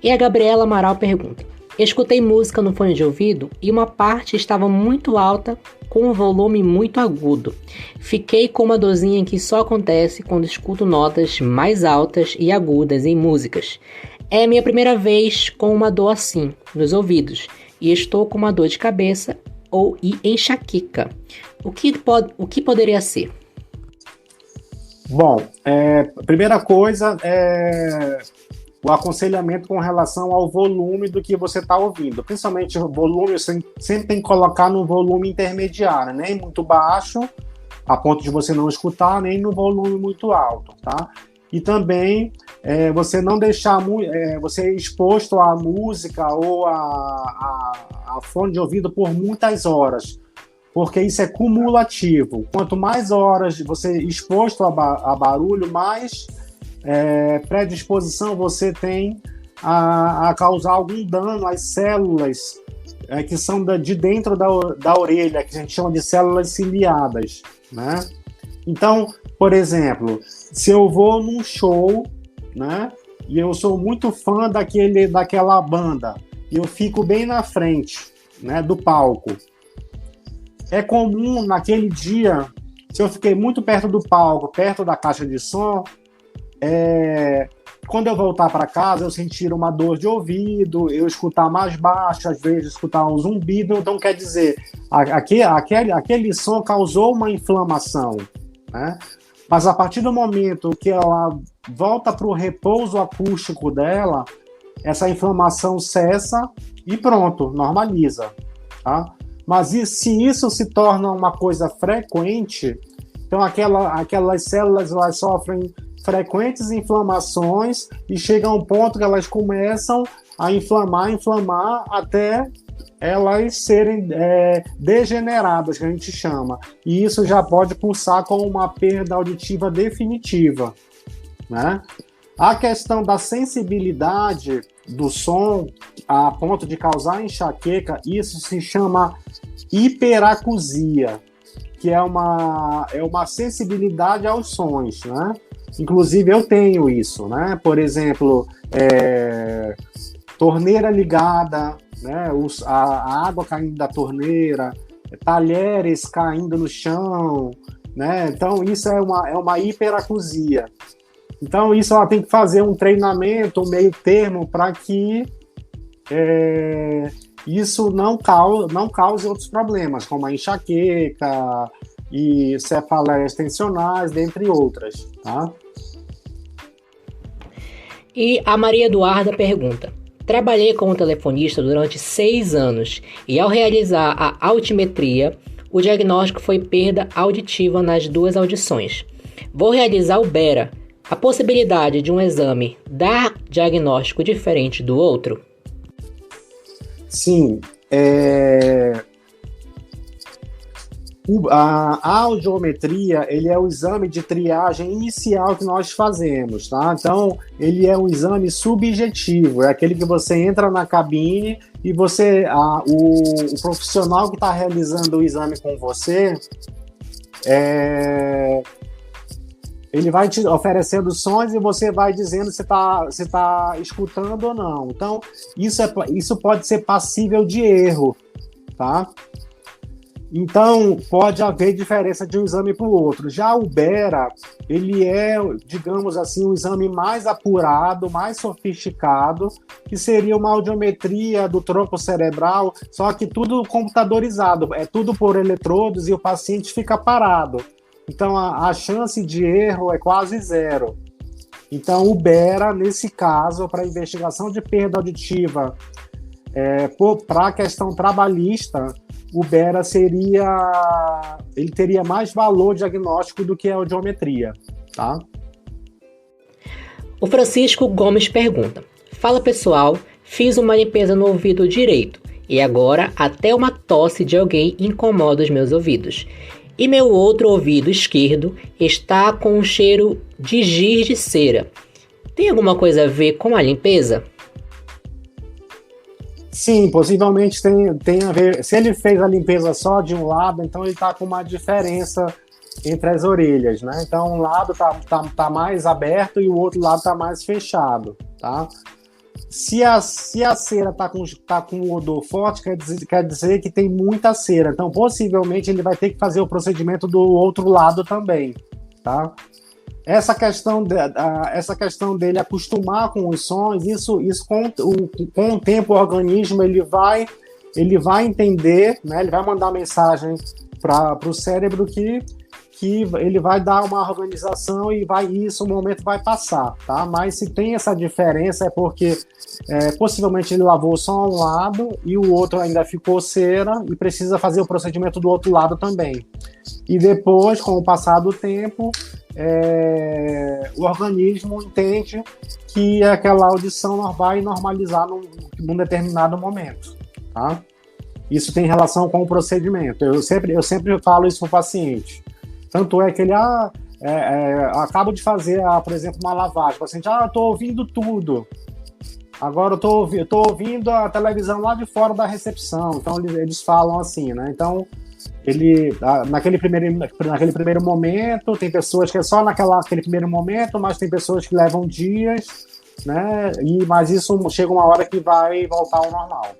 E a Gabriela Amaral pergunta: escutei música no fone de ouvido e uma parte estava muito alta com um volume muito agudo. Fiquei com uma dorzinha que só acontece quando escuto notas mais altas e agudas em músicas. É minha primeira vez com uma dor assim nos ouvidos e estou com uma dor de cabeça e enxaqueca. O que poderia ser? Bom, primeira coisa é o aconselhamento com relação ao volume do que você está ouvindo. Principalmente o volume, você sempre tem que colocar no volume intermediário, nem muito baixo, a ponto de você não escutar, nem no volume muito alto, tá? E também você não deixar você exposto à música ou a fone de ouvido por muitas horas, porque isso é cumulativo. Quanto mais horas você exposto a barulho, mais predisposição você tem a causar algum dano às células que são de dentro da orelha, que a gente chama de células ciliadas, né? Então, por exemplo, se eu vou num show, né, e eu sou muito fã daquela banda, e eu fico bem na frente, né, do palco, é comum naquele dia, se eu fiquei muito perto do palco, perto da caixa de som, quando eu voltar para casa, eu sentir uma dor de ouvido, eu escutar mais baixo, às vezes escutar um zumbido. Então, quer dizer, aquele som causou uma inflamação, né? Mas a partir do momento que ela volta para o repouso acústico dela, essa inflamação cessa e pronto, normaliza, tá? Mas se isso se torna uma coisa frequente, então aquelas células elas sofrem frequentes inflamações e chega a um ponto que elas começam a inflamar até elas serem degeneradas, que a gente chama. E isso já pode pulsar com uma perda auditiva definitiva, né? A questão da sensibilidade do som a ponto de causar enxaqueca, isso se chama hiperacusia, que é uma sensibilidade aos sons, né? Inclusive eu tenho isso, né? Por exemplo, torneira ligada, né? A água caindo da torneira, talheres caindo no chão, né? Então isso é uma hiperacusia. Então isso ela tem que fazer um treinamento, um meio termo, para que isso não cause outros problemas, como a enxaqueca e cefaleias tensionais, dentre outras, tá? E a Maria Eduarda pergunta: trabalhei como telefonista durante 6 anos e ao realizar a altimetria, o diagnóstico foi perda auditiva nas 2 audições. Vou realizar o Bera. A possibilidade de um exame dar diagnóstico diferente do outro? Sim. A audiometria, ele é o exame de triagem inicial que nós fazemos, tá? Então, ele é um exame subjetivo, é aquele que você entra na cabine e o profissional que está realizando o exame com você, ele vai te oferecendo sons e você vai dizendo se tá escutando ou não. Então, isso pode ser passível de erro, tá? Então, pode haver diferença de um exame para o outro. Já o Bera, ele é, digamos assim, um exame mais apurado, mais sofisticado, que seria uma audiometria do tronco cerebral, só que tudo computadorizado, é tudo por eletrodos e o paciente fica parado. Então, a chance de erro é quase zero. Então, o Bera, nesse caso, para investigação de perda auditiva, para a questão trabalhista, o Bera ele teria mais valor diagnóstico do que a audiometria, tá? O Francisco Gomes pergunta: fala pessoal, fiz uma limpeza no ouvido direito e agora até uma tosse de alguém incomoda os meus ouvidos. E meu outro ouvido esquerdo está com um cheiro de giz de cera. Tem alguma coisa a ver com a limpeza? Sim, possivelmente tem a ver. Se ele fez a limpeza só de um lado, então ele está com uma diferença entre as orelhas, né? Então um lado tá mais aberto e o outro lado está mais fechado, tá? Se a cera tá com um odor forte, quer dizer que tem muita cera. Então, possivelmente, ele vai ter que fazer o procedimento do outro lado também, tá? Essa questão dele acostumar com os sons, isso com o tempo o organismo ele vai entender, né? Ele vai mandar mensagem para o cérebro que ele vai dar uma organização e o momento vai passar, tá? Mas se tem essa diferença é porque possivelmente ele lavou só um lado e o outro ainda ficou cera e precisa fazer o procedimento do outro lado também. E depois, com o passar do tempo, o organismo entende que aquela audição vai normalizar num determinado momento, tá? Isso tem relação com o procedimento. Eu sempre falo isso para o paciente. Tanto é que ele acaba de fazer, por exemplo, uma lavagem. O paciente, eu estou ouvindo tudo. Agora eu tô ouvindo a televisão lá de fora da recepção. Então eles falam assim, né? Então naquele primeiro momento, tem pessoas que é só naquele primeiro momento, mas tem pessoas que levam dias, né? Mas isso chega uma hora que vai voltar ao normal.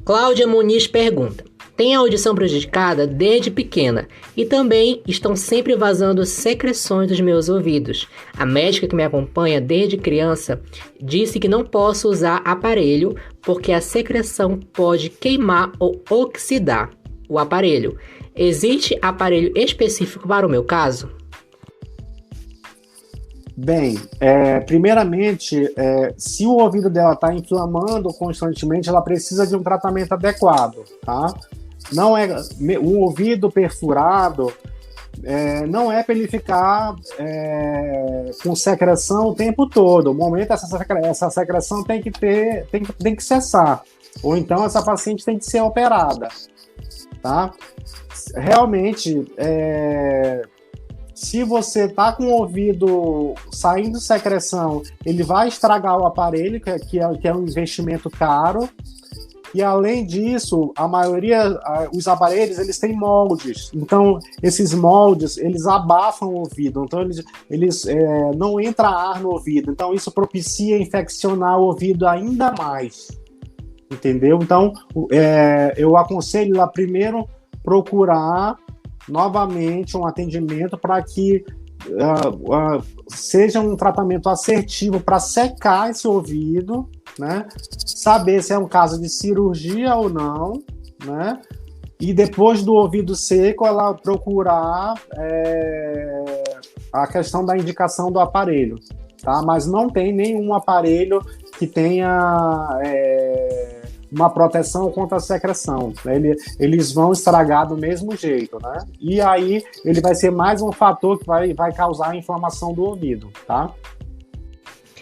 Cláudia Muniz pergunta: tem a audição prejudicada desde pequena e também estão sempre vazando secreções dos meus ouvidos. A médica que me acompanha desde criança disse que não posso usar aparelho porque a secreção pode queimar ou oxidar o aparelho. Existe aparelho específico para o meu caso? Bem, primeiramente, se o ouvido dela está inflamando constantemente, ela precisa de um tratamento adequado, tá? Não é um ouvido perfurado, não é para ele ficar com secreção o tempo todo. No momento essa secreção tem que cessar, ou então essa paciente tem que ser operada, tá? Realmente, se você está com o ouvido saindo secreção, ele vai estragar o aparelho, que é um investimento caro. E além disso, a maioria, os aparelhos, eles têm moldes. Então, esses moldes, eles abafam o ouvido. Então, eles não entra ar no ouvido. Então, isso propicia infeccionar o ouvido ainda mais. Entendeu? Então, eu aconselho lá primeiro procurar novamente um atendimento para que seja um tratamento assertivo para secar esse ouvido, né? Saber se é um caso de cirurgia ou não, né? E depois do ouvido seco, ela procurar a questão da indicação do aparelho, tá? Mas não tem nenhum aparelho que tenha uma proteção contra a secreção, né? Eles vão estragar do mesmo jeito, né? E aí ele vai ser mais um fator que vai causar a inflamação do ouvido, tá?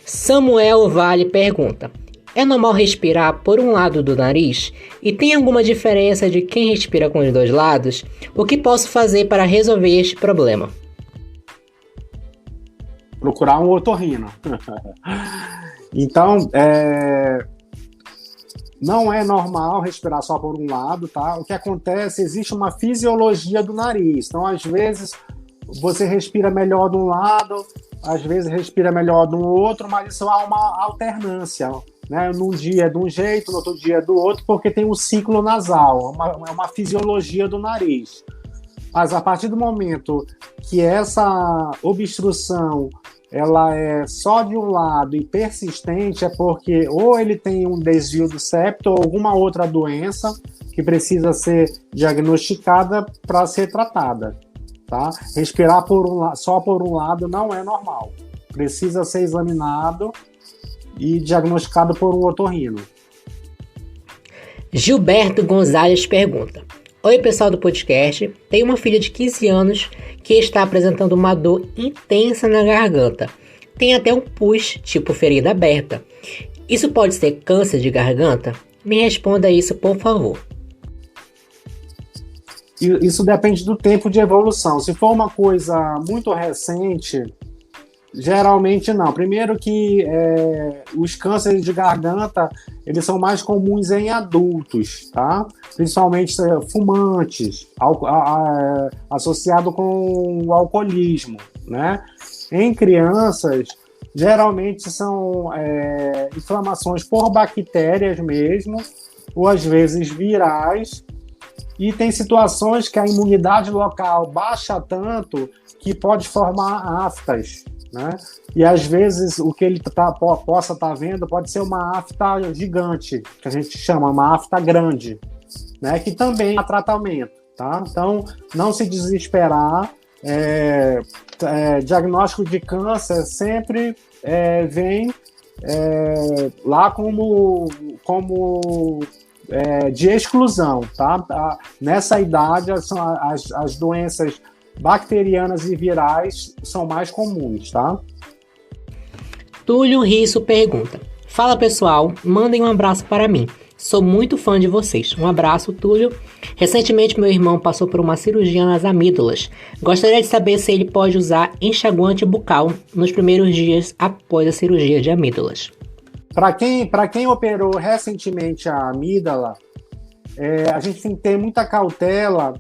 Samuel Vale pergunta: é normal respirar por um lado do nariz? E tem alguma diferença de quem respira com os dois lados? O que posso fazer para resolver este problema? Procurar um otorrino. Então, não é normal respirar só por um lado, tá? O que acontece, existe uma fisiologia do nariz. Então, às vezes, você respira melhor de um lado, às vezes respira melhor do outro, mas isso há uma alternância, né? Num dia é de um jeito, no outro dia é do outro, porque tem um ciclo nasal, é uma fisiologia do nariz. Mas a partir do momento que essa obstrução ela é só de um lado e persistente, é porque ou ele tem um desvio do septo ou alguma outra doença que precisa ser diagnosticada para ser tratada, tá? Respirar só por um lado não é normal. Precisa ser examinado e diagnosticado por um otorrino. Gilberto Gonzalez pergunta: oi, pessoal do podcast. Tenho uma filha de 15 anos que está apresentando uma dor intensa na garganta. Tem até um pus, tipo ferida aberta. Isso pode ser câncer de garganta? Me responda isso, por favor. Isso depende do tempo de evolução. Se for uma coisa muito recente, Geralmente não. Primeiro que os cânceres de garganta, eles são mais comuns em adultos, tá? Principalmente fumantes, associado com o alcoolismo, né? Em crianças, geralmente são inflamações por bactérias mesmo, ou às vezes virais, e tem situações que a imunidade local baixa tanto que pode formar aftas, né? E às vezes o que ele possa estar vendo pode ser uma afta gigante, que a gente chama uma afta grande, né? Que também há tratamento, tá? Então, não se desesperar. Diagnóstico de câncer sempre vem lá como de exclusão, tá? Nessa idade, as doenças bacterianas e virais são mais comuns, tá? Túlio Risso pergunta: fala pessoal, mandem um abraço para mim. Sou muito fã de vocês. Um abraço, Túlio. Recentemente, meu irmão passou por uma cirurgia nas amígdalas. Gostaria de saber se ele pode usar enxaguante bucal nos primeiros dias após a cirurgia de amígdalas. Para quem operou recentemente a amígdala, a gente tem que ter muita cautela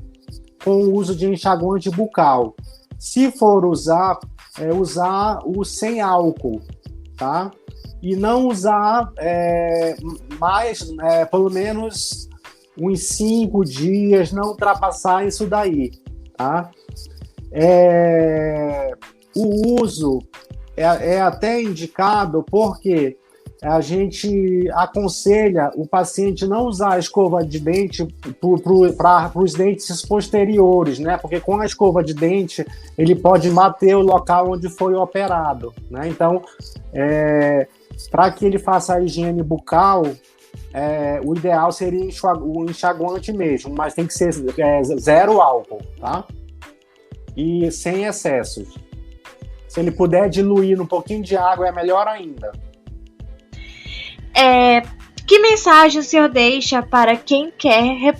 com o uso de enxaguante bucal. Se for usar o sem álcool, tá? E não usar pelo menos uns 5 dias, não ultrapassar isso daí, tá? O uso é até indicado porque a gente aconselha o paciente não usar a escova de dente para os dentes posteriores, né? Porque com a escova de dente ele pode bater o local onde foi operado, né? Então, para que ele faça a higiene bucal, o ideal seria o enxaguante mesmo, mas tem que ser zero álcool, tá? E sem excessos. Se ele puder diluir um pouquinho de água, é melhor ainda. Que mensagem o senhor deixa para quem quer...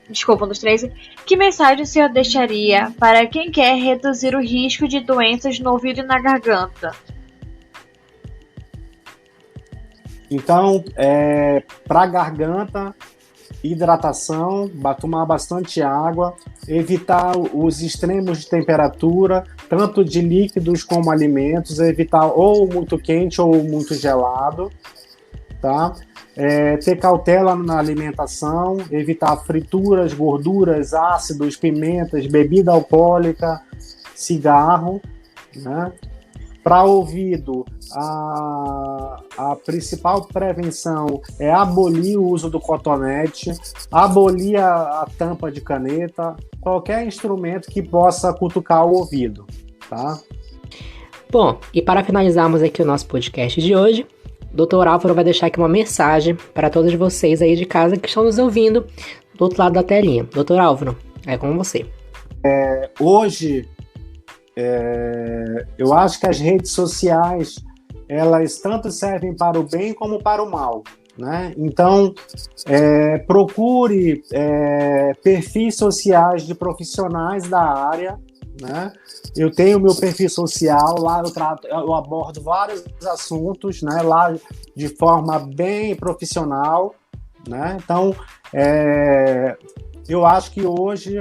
Desculpa, um dos três. Que mensagem o senhor deixaria para quem quer reduzir o risco de doenças no ouvido e na garganta? Então, para garganta, hidratação, tomar bastante água, evitar os extremos de temperatura, tanto de líquidos como alimentos, evitar ou muito quente ou muito gelado, tá? Ter cautela na alimentação, evitar frituras, gorduras, ácidos, pimentas, bebida alcoólica, cigarro, né? Para ouvido, a principal prevenção é abolir o uso do cotonete, abolir a tampa de caneta, qualquer instrumento que possa cutucar o ouvido, tá? Bom, e para finalizarmos aqui o nosso podcast de hoje, o Dr. Álvaro vai deixar aqui uma mensagem para todos vocês aí de casa que estão nos ouvindo do outro lado da telinha. Dr. Álvaro, é com você. Hoje, eu acho que as redes sociais, elas tanto servem para o bem como para o mal, né? Então, procure perfis sociais de profissionais da área, né? Eu tenho meu perfil social, lá eu abordo vários assuntos, né? Lá de forma bem profissional, né? Então, eu acho que hoje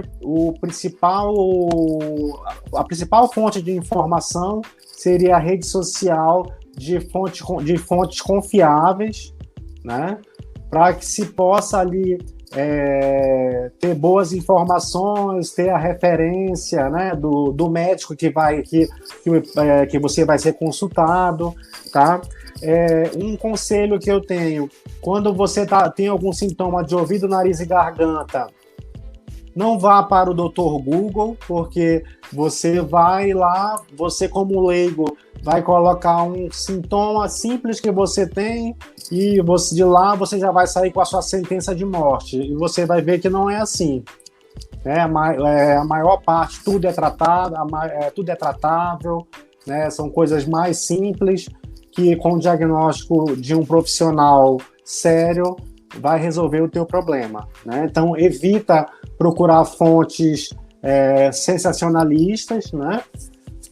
a principal fonte de informação seria a rede social de fontes confiáveis, né? Para que se possa ali ter boas informações, ter a referência, né, do médico que você vai ser consultado, tá? Um conselho que eu tenho: quando você tem algum sintoma de ouvido, nariz e garganta, não vá para o Dr. Google, porque você vai lá, você como leigo vai colocar um sintoma simples que você tem e de lá você já vai sair com a sua sentença de morte. E você vai ver que não é assim. A maior parte, tudo é tratável, né? São coisas mais simples que com o diagnóstico de um profissional sério vai resolver o teu problema, né? Então, evita procurar fontes sensacionalistas, né?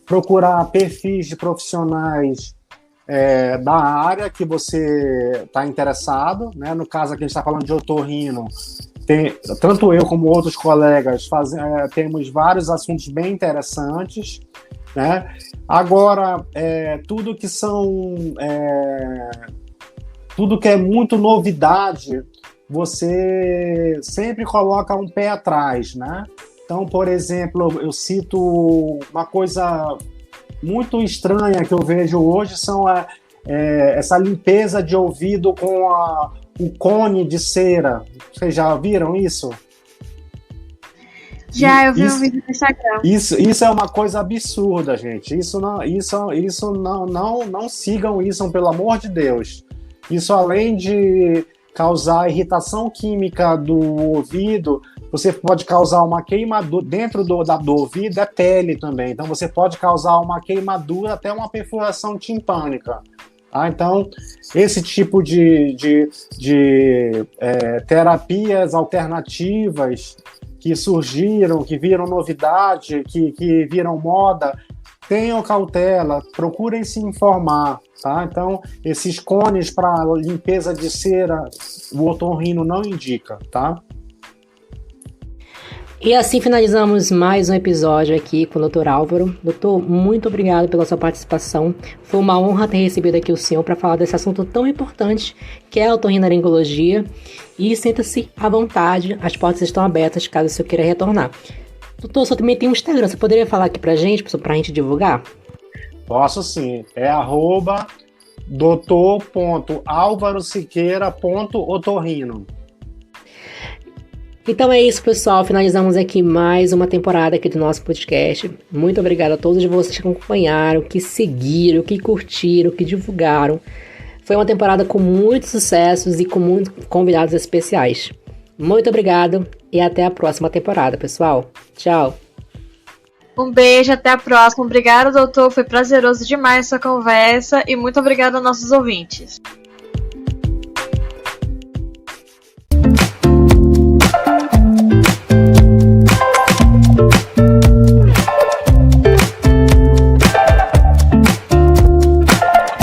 procurar perfis de profissionais da área que você está interessado, né? No caso aqui a gente está falando de otorrino, tanto eu como outros colegas temos vários assuntos bem interessantes, né? Agora, tudo que é muito novidade, você sempre coloca um pé atrás, né? Então, por exemplo, eu cito uma coisa muito estranha que eu vejo hoje, são essa limpeza de ouvido com o cone de cera. Vocês já viram isso? Já, eu vi um vídeo no Instagram. Isso é uma coisa absurda, gente. Não sigam isso, pelo amor de Deus. Isso, além de causar irritação química do ouvido, você pode causar uma queimadura dentro do ouvido, é pele também. Então, você pode causar uma queimadura, até uma perfuração timpânica. Tá? Então, esse tipo de terapias alternativas que surgiram, que viram novidade, que viram moda, tenham cautela, procurem se informar, tá? Então, esses cones para limpeza de cera, o otorrino não indica, tá? E assim finalizamos mais um episódio aqui com o Dr. Álvaro. Doutor, muito obrigado pela sua participação. Foi uma honra ter recebido aqui o senhor para falar desse assunto tão importante que é a otorrinolaringologia. E sinta-se à vontade, as portas estão abertas caso o senhor queira retornar. Doutor, o senhor também tem um Instagram, você poderia falar aqui pra gente gente divulgar? Posso sim, é @doutor.alvarosiqueira.otorrino. Então é isso, pessoal. Finalizamos aqui mais uma temporada aqui do nosso podcast. Muito obrigado a todos vocês que acompanharam, que seguiram, que curtiram, que divulgaram. Foi uma temporada com muitos sucessos e com muitos convidados especiais. Muito obrigado e até a próxima temporada, pessoal. Tchau. Um beijo, até a próxima. Obrigado, doutor. Foi prazeroso demais essa conversa e muito obrigado aos nossos ouvintes.